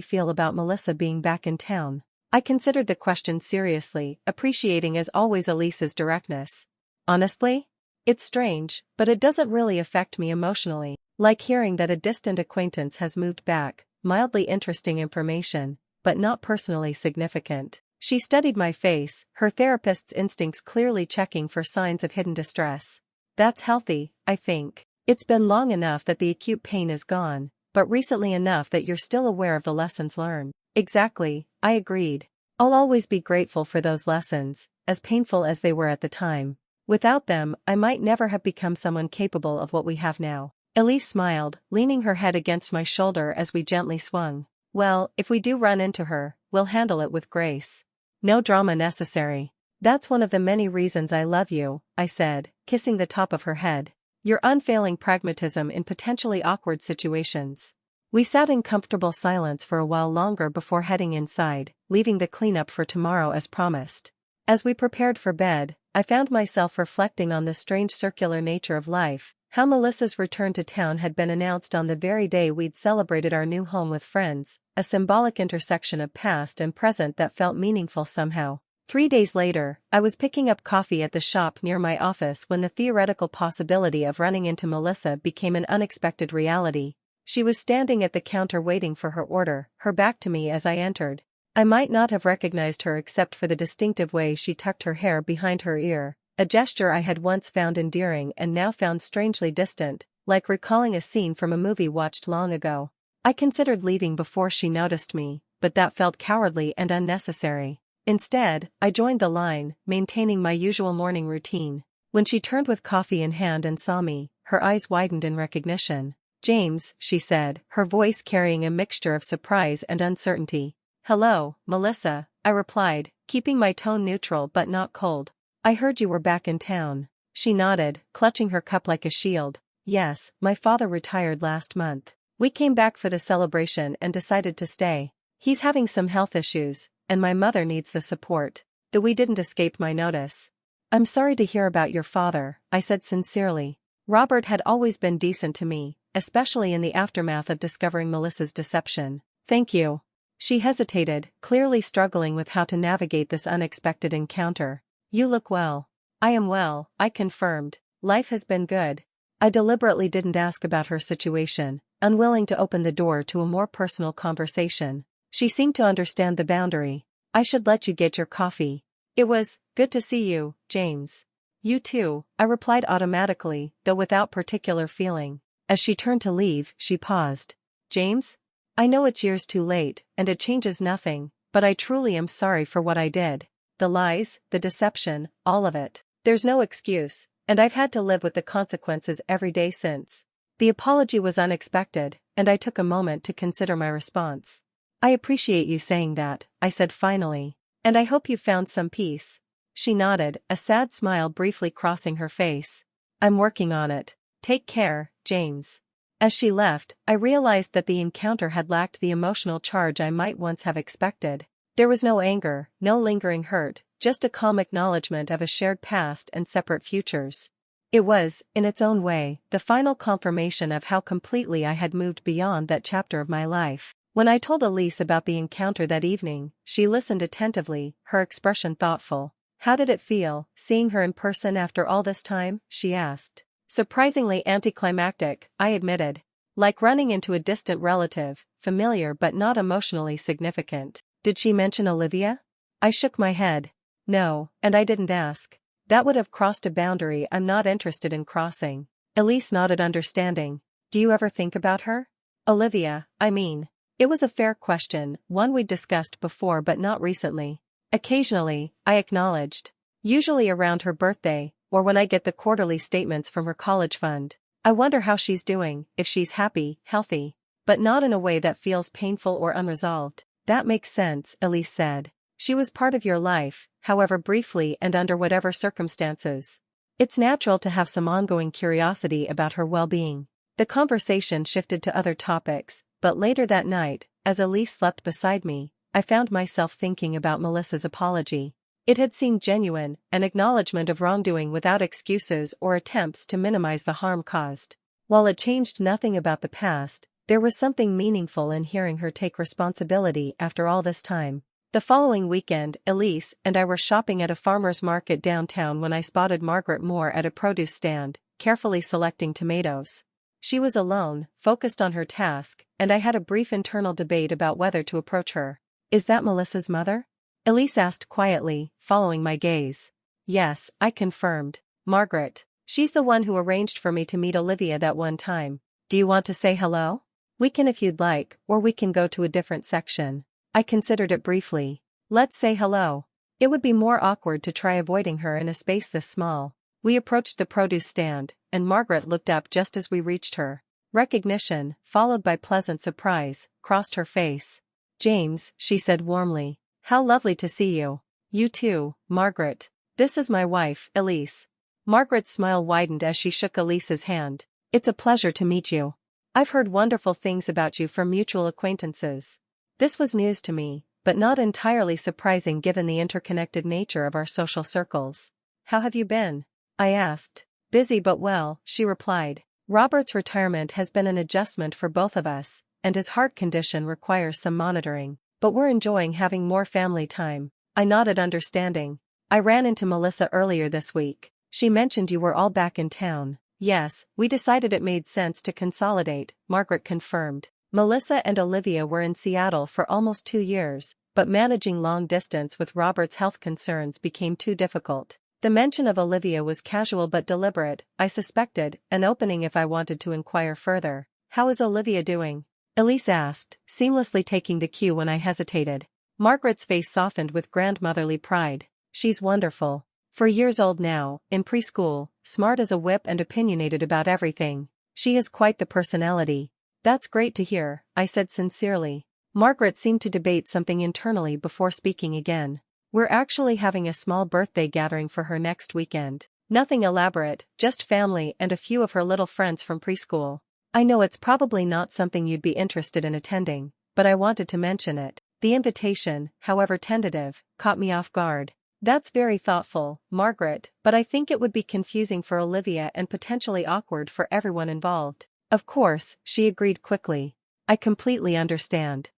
Speaker 1: feel about Melissa being back in town? I considered the question seriously, appreciating as always Elise's directness. Honestly? It's strange, but it doesn't really affect me emotionally. Like hearing that a distant acquaintance has moved back, mildly interesting information, but not personally significant. She studied my face, her therapist's instincts clearly checking for signs of hidden distress. That's healthy, I think. It's been long enough that the acute pain is gone, but recently enough that you're still aware of the lessons learned. Exactly, I agreed. I'll always be grateful for those lessons, as painful as they were at the time. Without them, I might never have become someone capable of what we have now. Elise smiled, leaning her head against my shoulder as we gently swung. Well, if we do run into her, we'll handle it with grace. No drama necessary. That's one of the many reasons I love you, I said, kissing the top of her head. Your unfailing pragmatism in potentially awkward situations. We sat in comfortable silence for a while longer before heading inside, leaving the cleanup for tomorrow as promised. As we prepared for bed, I found myself reflecting on the strange circular nature of life, how Melissa's return to town had been announced on the very day we'd celebrated our new home with friends, a symbolic intersection of past and present that felt meaningful somehow. 3 days later, I was picking up coffee at the shop near my office when the theoretical possibility of running into Melissa became an unexpected reality. She was standing at the counter waiting for her order, her back to me as I entered. I might not have recognized her except for the distinctive way she tucked her hair behind her ear, a gesture I had once found endearing and now found strangely distant, like recalling a scene from a movie watched long ago. I considered leaving before she noticed me, but that felt cowardly and unnecessary. Instead, I joined the line, maintaining my usual morning routine. When she turned with coffee in hand and saw me, her eyes widened in recognition. James, she said, her voice carrying a mixture of surprise and uncertainty. Hello, Melissa, I replied, keeping my tone neutral but not cold. I heard you were back in town. She nodded, clutching her cup like a shield. Yes, my father retired last month. We came back for the celebration and decided to stay. He's having some health issues, and my mother needs the support. Though we didn't escape my notice. I'm sorry to hear about your father, I said sincerely. Robert had always been decent to me, especially in the aftermath of discovering Melissa's deception. Thank you. She hesitated, clearly struggling with how to navigate this unexpected encounter. You look well. I am well, I confirmed. Life has been good. I deliberately didn't ask about her situation, unwilling to open the door to a more personal conversation. She seemed to understand the boundary. I should let you get your coffee. It was good to see you, James. You too, I replied automatically, though without particular feeling. As she turned to leave, she paused. James? I know it's years too late, and it changes nothing, but I truly am sorry for what I did. The lies, the deception, all of it. There's no excuse, and I've had to live with the consequences every day since. The apology was unexpected, and I took a moment to consider my response. I appreciate you saying that, I said finally. And I hope you found some peace. She nodded, a sad smile briefly crossing her face. I'm working on it. Take care, James. As she left, I realized that the encounter had lacked the emotional charge I might once have expected. There was no anger, no lingering hurt, just a calm acknowledgement of a shared past and separate futures. It was, in its own way, the final confirmation of how completely I had moved beyond that chapter of my life. When I told Elise about the encounter that evening, she listened attentively, her expression thoughtful. How did it feel, seeing her in person after all this time? She asked. Surprisingly anticlimactic, I admitted. Like running into a distant relative, familiar but not emotionally significant. Did she mention Olivia? I shook my head. No, and I didn't ask. That would have crossed a boundary I'm not interested in crossing. Elise nodded understanding. Do you ever think about her? Olivia, I mean. It was a fair question, one we'd discussed before but not recently. Occasionally, I acknowledged. Usually around her birthday, or when I get the quarterly statements from her college fund. I wonder how she's doing, if she's happy, healthy. But not in a way that feels painful or unresolved. That makes sense, Elise said. She was part of your life, however briefly and under whatever circumstances. It's natural to have some ongoing curiosity about her well-being. The conversation shifted to other topics, but later that night, as Elise slept beside me, I found myself thinking about Melissa's apology. It had seemed genuine, an acknowledgement of wrongdoing without excuses or attempts to minimize the harm caused. While it changed nothing about the past, there was something meaningful in hearing her take responsibility after all this time. The following weekend, Elise and I were shopping at a farmer's market downtown when I spotted Margaret Moore at a produce stand, carefully selecting tomatoes. She was alone, focused on her task, and I had a brief internal debate about whether to approach her. Is that Melissa's mother? Elise asked quietly, following my gaze. Yes, I confirmed. Margaret. She's the one who arranged for me to meet Olivia that one time. Do you want to say hello? We can if you'd like, or we can go to a different section. I considered it briefly. Let's say hello. It would be more awkward to try avoiding her in a space this small. We approached the produce stand, and Margaret looked up just as we reached her. Recognition, followed by pleasant surprise, crossed her face. James, she said warmly. How lovely to see you. You too, Margaret. This is my wife, Elise. Margaret's smile widened as she shook Elise's hand. It's a pleasure to meet you. I've heard wonderful things about you from mutual acquaintances. This was news to me, but not entirely surprising given the interconnected nature of our social circles. How have you been? I asked. Busy but well, she replied. Robert's retirement has been an adjustment for both of us, and his heart condition requires some monitoring. But we're enjoying having more family time. I nodded understanding. I ran into Melissa earlier this week. She mentioned you were all back in town. Yes, we decided it made sense to consolidate, Margaret confirmed. Melissa and Olivia were in Seattle for almost 2 years, but managing long distance with Robert's health concerns became too difficult. The mention of Olivia was casual but deliberate, I suspected, an opening if I wanted to inquire further. How is Olivia doing? Elise asked, seamlessly taking the cue when I hesitated. Margaret's face softened with grandmotherly pride. She's wonderful. 4 years old now, in preschool, smart as a whip and opinionated about everything. She has quite the personality. That's great to hear, I said sincerely. Margaret seemed to debate something internally before speaking again. We're actually having a small birthday gathering for her next weekend. Nothing elaborate, just family and a few of her little friends from preschool. I know it's probably not something you'd be interested in attending, but I wanted to mention it. The invitation, however tentative, caught me off guard. That's very thoughtful, Margaret, but I think it would be confusing for Olivia and potentially awkward for everyone involved. Of course, she agreed quickly. I completely understand.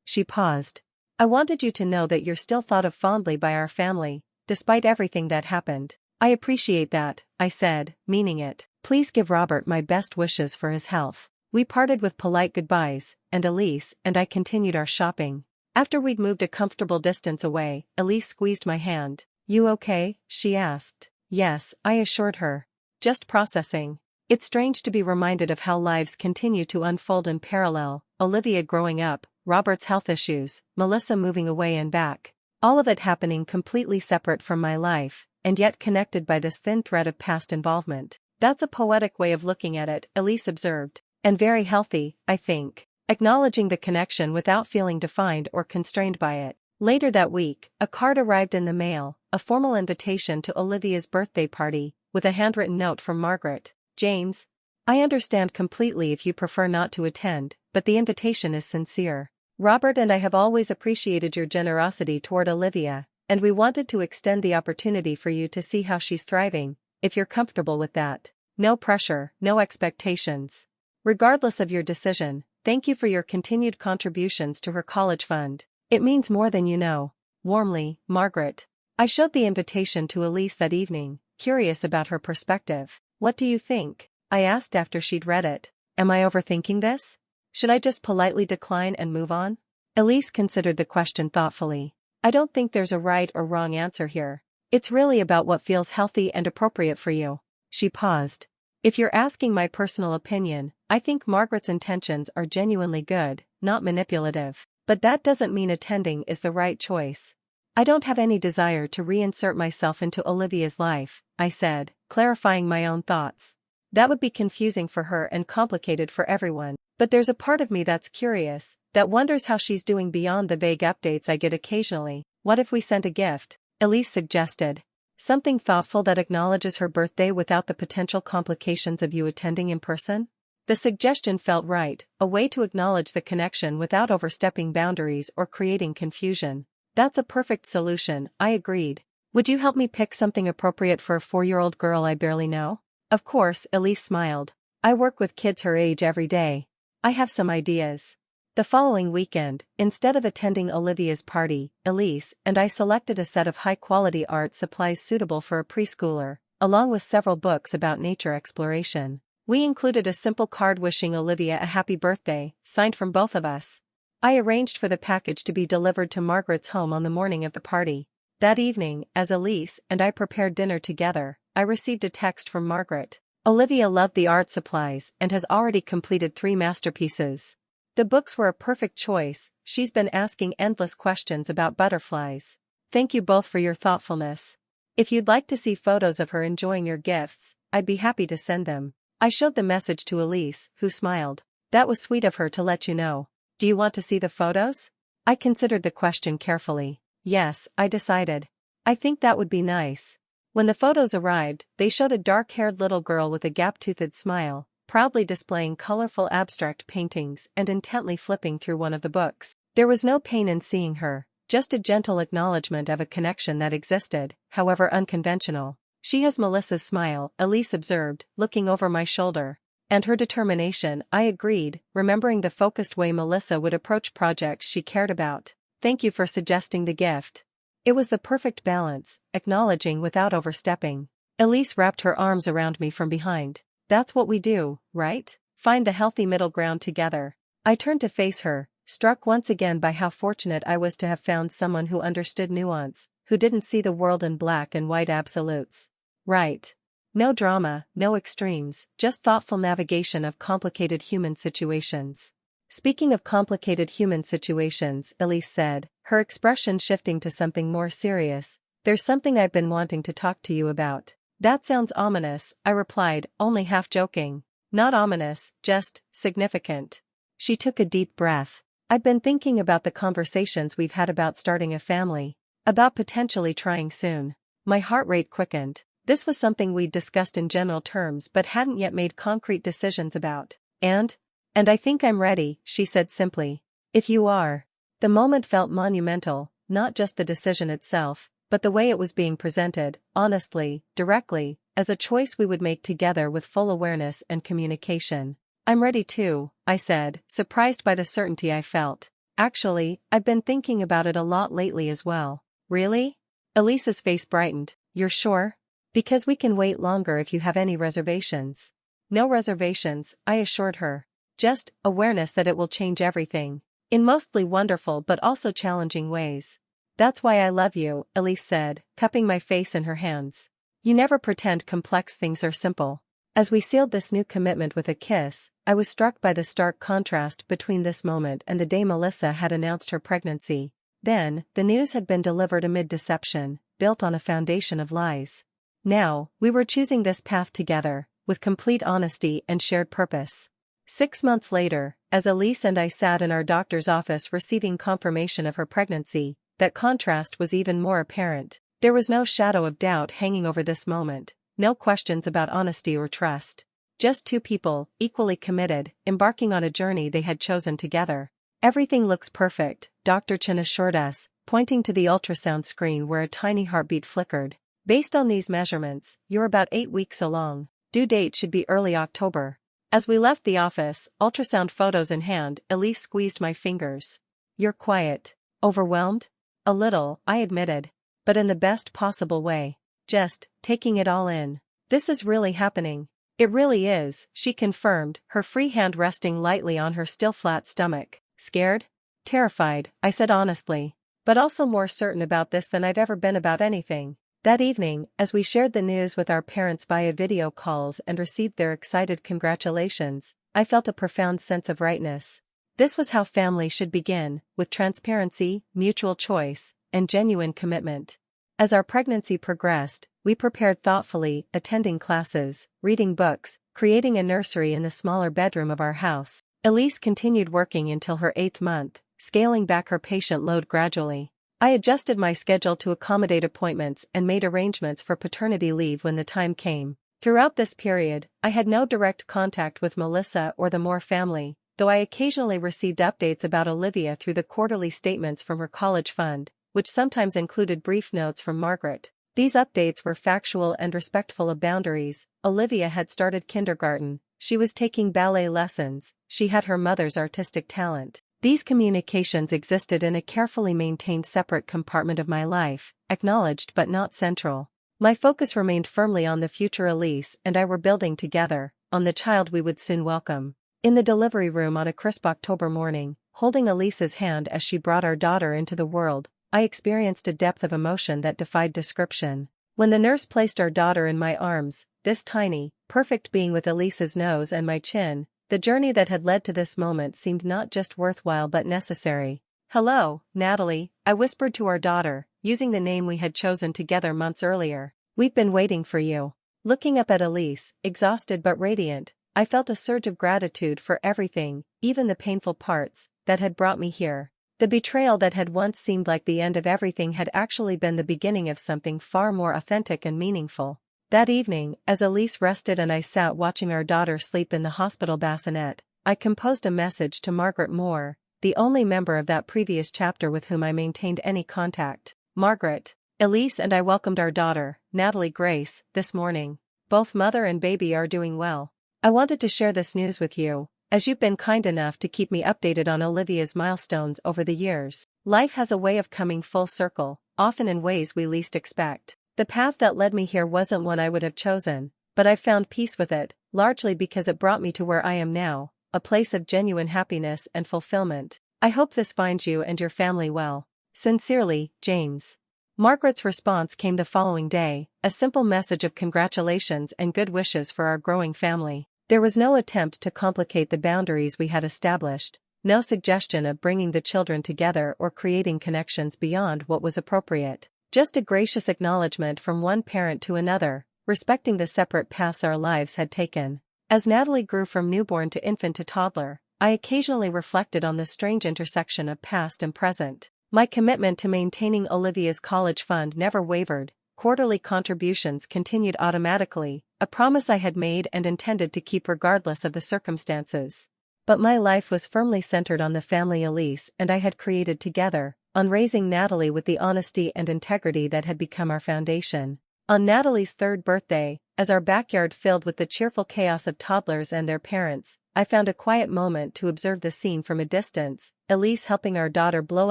Speaker 1: She paused. I wanted you to know that you're still thought of fondly by our family, despite everything that happened. I appreciate that, I said, meaning it. Please give Robert my best wishes for his health. We parted with polite goodbyes, and Elise and I continued our shopping. After we'd moved a comfortable distance away, Elise squeezed my hand. You okay? She asked. Yes, I assured her. Just processing. It's strange to be reminded of how lives continue to unfold in parallel, Olivia growing up, Robert's health issues, Melissa moving away and back. All of it happening completely separate from my life, and yet connected by this thin thread of past involvement. That's a poetic way of looking at it, Elise observed. And very healthy, I think. Acknowledging the connection without feeling defined or constrained by it. Later that week, a card arrived in the mail, a formal invitation to Olivia's birthday party, with a handwritten note from Margaret. James, I understand completely if you prefer not to attend, but the invitation is sincere. Robert and I have always appreciated your generosity toward Olivia, and we wanted to extend the opportunity for you to see how she's thriving, if you're comfortable with that. No pressure, no expectations. Regardless of your decision, thank you for your continued contributions to her college fund. It means more than you know. Warmly, Margaret. I showed the invitation to Elise that evening, curious about her perspective. What do you think? I asked after she'd read it. Am I overthinking this? Should I just politely decline and move on? Elise considered the question thoughtfully. I don't think there's a right or wrong answer here. It's really about what feels healthy and appropriate for you. She paused. If you're asking my personal opinion, I think Margaret's intentions are genuinely good, not manipulative. But that doesn't mean attending is the right choice. I don't have any desire to reinsert myself into Olivia's life, I said, clarifying my own thoughts. That would be confusing for her and complicated for everyone. But there's a part of me that's curious, that wonders how she's doing beyond the vague updates I get occasionally. What if we sent a gift? Elise suggested. Something thoughtful that acknowledges her birthday without the potential complications of you attending in person? The suggestion felt right, a way to acknowledge the connection without overstepping boundaries or creating confusion. That's a perfect solution, I agreed. Would you help me pick something appropriate for a 4-year-old girl I barely know? Of course, Elise smiled. I work with kids her age every day. I have some ideas. The following weekend, instead of attending Olivia's party, Elise and I selected a set of high-quality art supplies suitable for a preschooler, along with several books about nature exploration. We included a simple card wishing Olivia a happy birthday, signed from both of us. I arranged for the package to be delivered to Margaret's home on the morning of the party. That evening, as Elise and I prepared dinner together, I received a text from Margaret. Olivia loved the art supplies and has already completed 3 masterpieces. The books were a perfect choice. She's been asking endless questions about butterflies. Thank you both for your thoughtfulness. If you'd like to see photos of her enjoying your gifts, I'd be happy to send them. I showed the message to Elise, who smiled. That was sweet of her to let you know. Do you want to see the photos? I considered the question carefully. Yes, I decided. I think that would be nice. When the photos arrived, they showed a dark-haired little girl with a gap-toothed smile, proudly displaying colorful abstract paintings and intently flipping through one of the books. There was no pain in seeing her, just a gentle acknowledgement of a connection that existed, however unconventional. She has Melissa's smile, Elise observed, looking over my shoulder. And her determination, I agreed, remembering the focused way Melissa would approach projects she cared about. Thank you for suggesting the gift. It was the perfect balance, acknowledging without overstepping. Elise wrapped her arms around me from behind. That's what we do, right? Find the healthy middle ground together. I turned to face her, struck once again by how fortunate I was to have found someone who understood nuance, who didn't see the world in black and white absolutes. Right. No drama, no extremes, just thoughtful navigation of complicated human situations. Speaking of complicated human situations, Elise said, her expression shifting to something more serious, there's something I've been wanting to talk to you about. That sounds ominous, I replied, only half joking. Not ominous, just significant. She took a deep breath. I've been thinking about the conversations we've had about starting a family, about potentially trying soon. My heart rate quickened. This was something we'd discussed in general terms but hadn't yet made concrete decisions about. And I think I'm ready, she said simply. If you are. The moment felt monumental, not just the decision itself, but the way it was being presented, honestly, directly, as a choice we would make together with full awareness and communication. I'm ready too, I said, surprised by the certainty I felt. Actually, I've been thinking about it a lot lately as well. Really? Elisa's face brightened. You're sure? Because we can wait longer if you have any reservations. No reservations, I assured her. Just awareness that it will change everything. In mostly wonderful but also challenging ways. That's why I love you, Elise said, cupping my face in her hands. You never pretend complex things are simple. As we sealed this new commitment with a kiss, I was struck by the stark contrast between this moment and the day Melissa had announced her pregnancy. Then, the news had been delivered amid deception, built on a foundation of lies. Now, we were choosing this path together, with complete honesty and shared purpose. 6 months later, as Elise and I sat in our doctor's office receiving confirmation of her pregnancy, that contrast was even more apparent. There was no shadow of doubt hanging over this moment, no questions about honesty or trust. Just two people, equally committed, embarking on a journey they had chosen together. "Everything looks perfect," Dr. Chen assured us, pointing to the ultrasound screen where a tiny heartbeat flickered. "Based on these measurements, you're about 8 weeks along. Due date should be early October." As we left the office, ultrasound photos in hand, Elise squeezed my fingers. "You're quiet. Overwhelmed?" "A little," I admitted. "But in the best possible way. Just taking it all in. This is really happening." "It really is," she confirmed, her free hand resting lightly on her still flat stomach. "Scared?" "Terrified," I said honestly. "But also more certain about this than I've ever been about anything." That evening, as we shared the news with our parents via video calls and received their excited congratulations, I felt a profound sense of rightness. This was how family should begin, with transparency, mutual choice, and genuine commitment. As our pregnancy progressed, we prepared thoughtfully, attending classes, reading books, creating a nursery in the smaller bedroom of our house. Elise continued working until her 8th month, scaling back her patient load gradually. I adjusted my schedule to accommodate appointments and made arrangements for paternity leave when the time came. Throughout this period, I had no direct contact with Melissa or the Moore family, though I occasionally received updates about Olivia through the quarterly statements from her college fund, which sometimes included brief notes from Margaret. These updates were factual and respectful of boundaries. Olivia had started kindergarten, she was taking ballet lessons, she had her mother's artistic talent. These communications existed in a carefully maintained separate compartment of my life, acknowledged but not central. My focus remained firmly on the future Elise and I were building together, on the child we would soon welcome. In the delivery room on a crisp October morning, holding Elise's hand as she brought our daughter into the world, I experienced a depth of emotion that defied description. When the nurse placed our daughter in my arms, this tiny, perfect being with Elise's nose and my chin, the journey that had led to this moment seemed not just worthwhile but necessary. "Hello, Natalie," I whispered to our daughter, using the name we had chosen together months earlier. "We've been waiting for you." Looking up at Elise, exhausted but radiant, I felt a surge of gratitude for everything, even the painful parts, that had brought me here. The betrayal that had once seemed like the end of everything had actually been the beginning of something far more authentic and meaningful. That evening, as Elise rested and I sat watching our daughter sleep in the hospital bassinet, I composed a message to Margaret Moore, the only member of that previous chapter with whom I maintained any contact. "Margaret, Elise and I welcomed our daughter, Natalie Grace, this morning. Both mother and baby are doing well. I wanted to share this news with you, as you've been kind enough to keep me updated on Olivia's milestones over the years. Life has a way of coming full circle, often in ways we least expect. The path that led me here wasn't one I would have chosen, but I found peace with it, largely because it brought me to where I am now, a place of genuine happiness and fulfillment. I hope this finds you and your family well. Sincerely, James." Margaret's response came the following day, a simple message of congratulations and good wishes for our growing family. There was no attempt to complicate the boundaries we had established, no suggestion of bringing the children together or creating connections beyond what was appropriate. Just a gracious acknowledgement from one parent to another, respecting the separate paths our lives had taken. As Natalie grew from newborn to infant to toddler, I occasionally reflected on the strange intersection of past and present. My commitment to maintaining Olivia's college fund never wavered, quarterly contributions continued automatically, a promise I had made and intended to keep regardless of the circumstances. But my life was firmly centered on the family Elise and I had created together, on raising Natalie with the honesty and integrity that had become our foundation. On Natalie's 3rd birthday, as our backyard filled with the cheerful chaos of toddlers and their parents, I found a quiet moment to observe the scene from a distance, Elise helping our daughter blow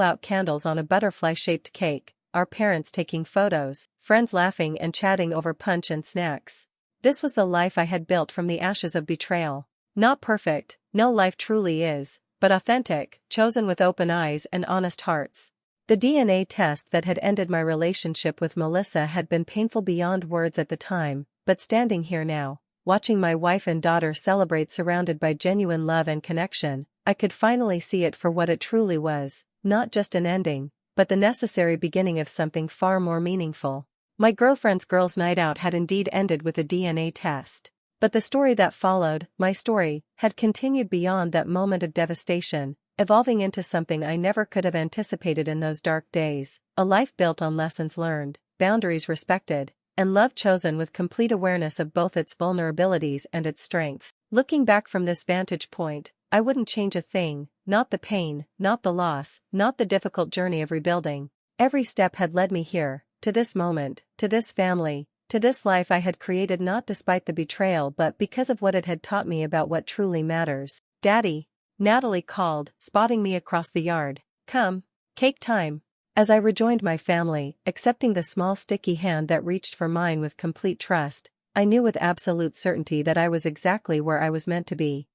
Speaker 1: out candles on a butterfly-shaped cake, our parents taking photos, friends laughing and chatting over punch and snacks. This was the life I had built from the ashes of betrayal. Not perfect, no life truly is, but authentic, chosen with open eyes and honest hearts. The DNA test that had ended my relationship with Melissa had been painful beyond words at the time, but standing here now, watching my wife and daughter celebrate surrounded by genuine love and connection, I could finally see it for what it truly was, not just an ending, but the necessary beginning of something far more meaningful. My girlfriend's girls' night out had indeed ended with a DNA test. But the story that followed, my story, had continued beyond that moment of devastation, evolving into something I never could have anticipated in those dark days, a life built on lessons learned, boundaries respected, and love chosen with complete awareness of both its vulnerabilities and its strength. Looking back from this vantage point, I wouldn't change a thing, not the pain, not the loss, not the difficult journey of rebuilding. Every step had led me here, to this moment, to this family, to this life I had created not despite the betrayal but because of what it had taught me about what truly matters. "Daddy," Natalie called, spotting me across the yard. "Come. Cake time." As I rejoined my family, accepting the small sticky hand that reached for mine with complete trust, I knew with absolute certainty that I was exactly where I was meant to be.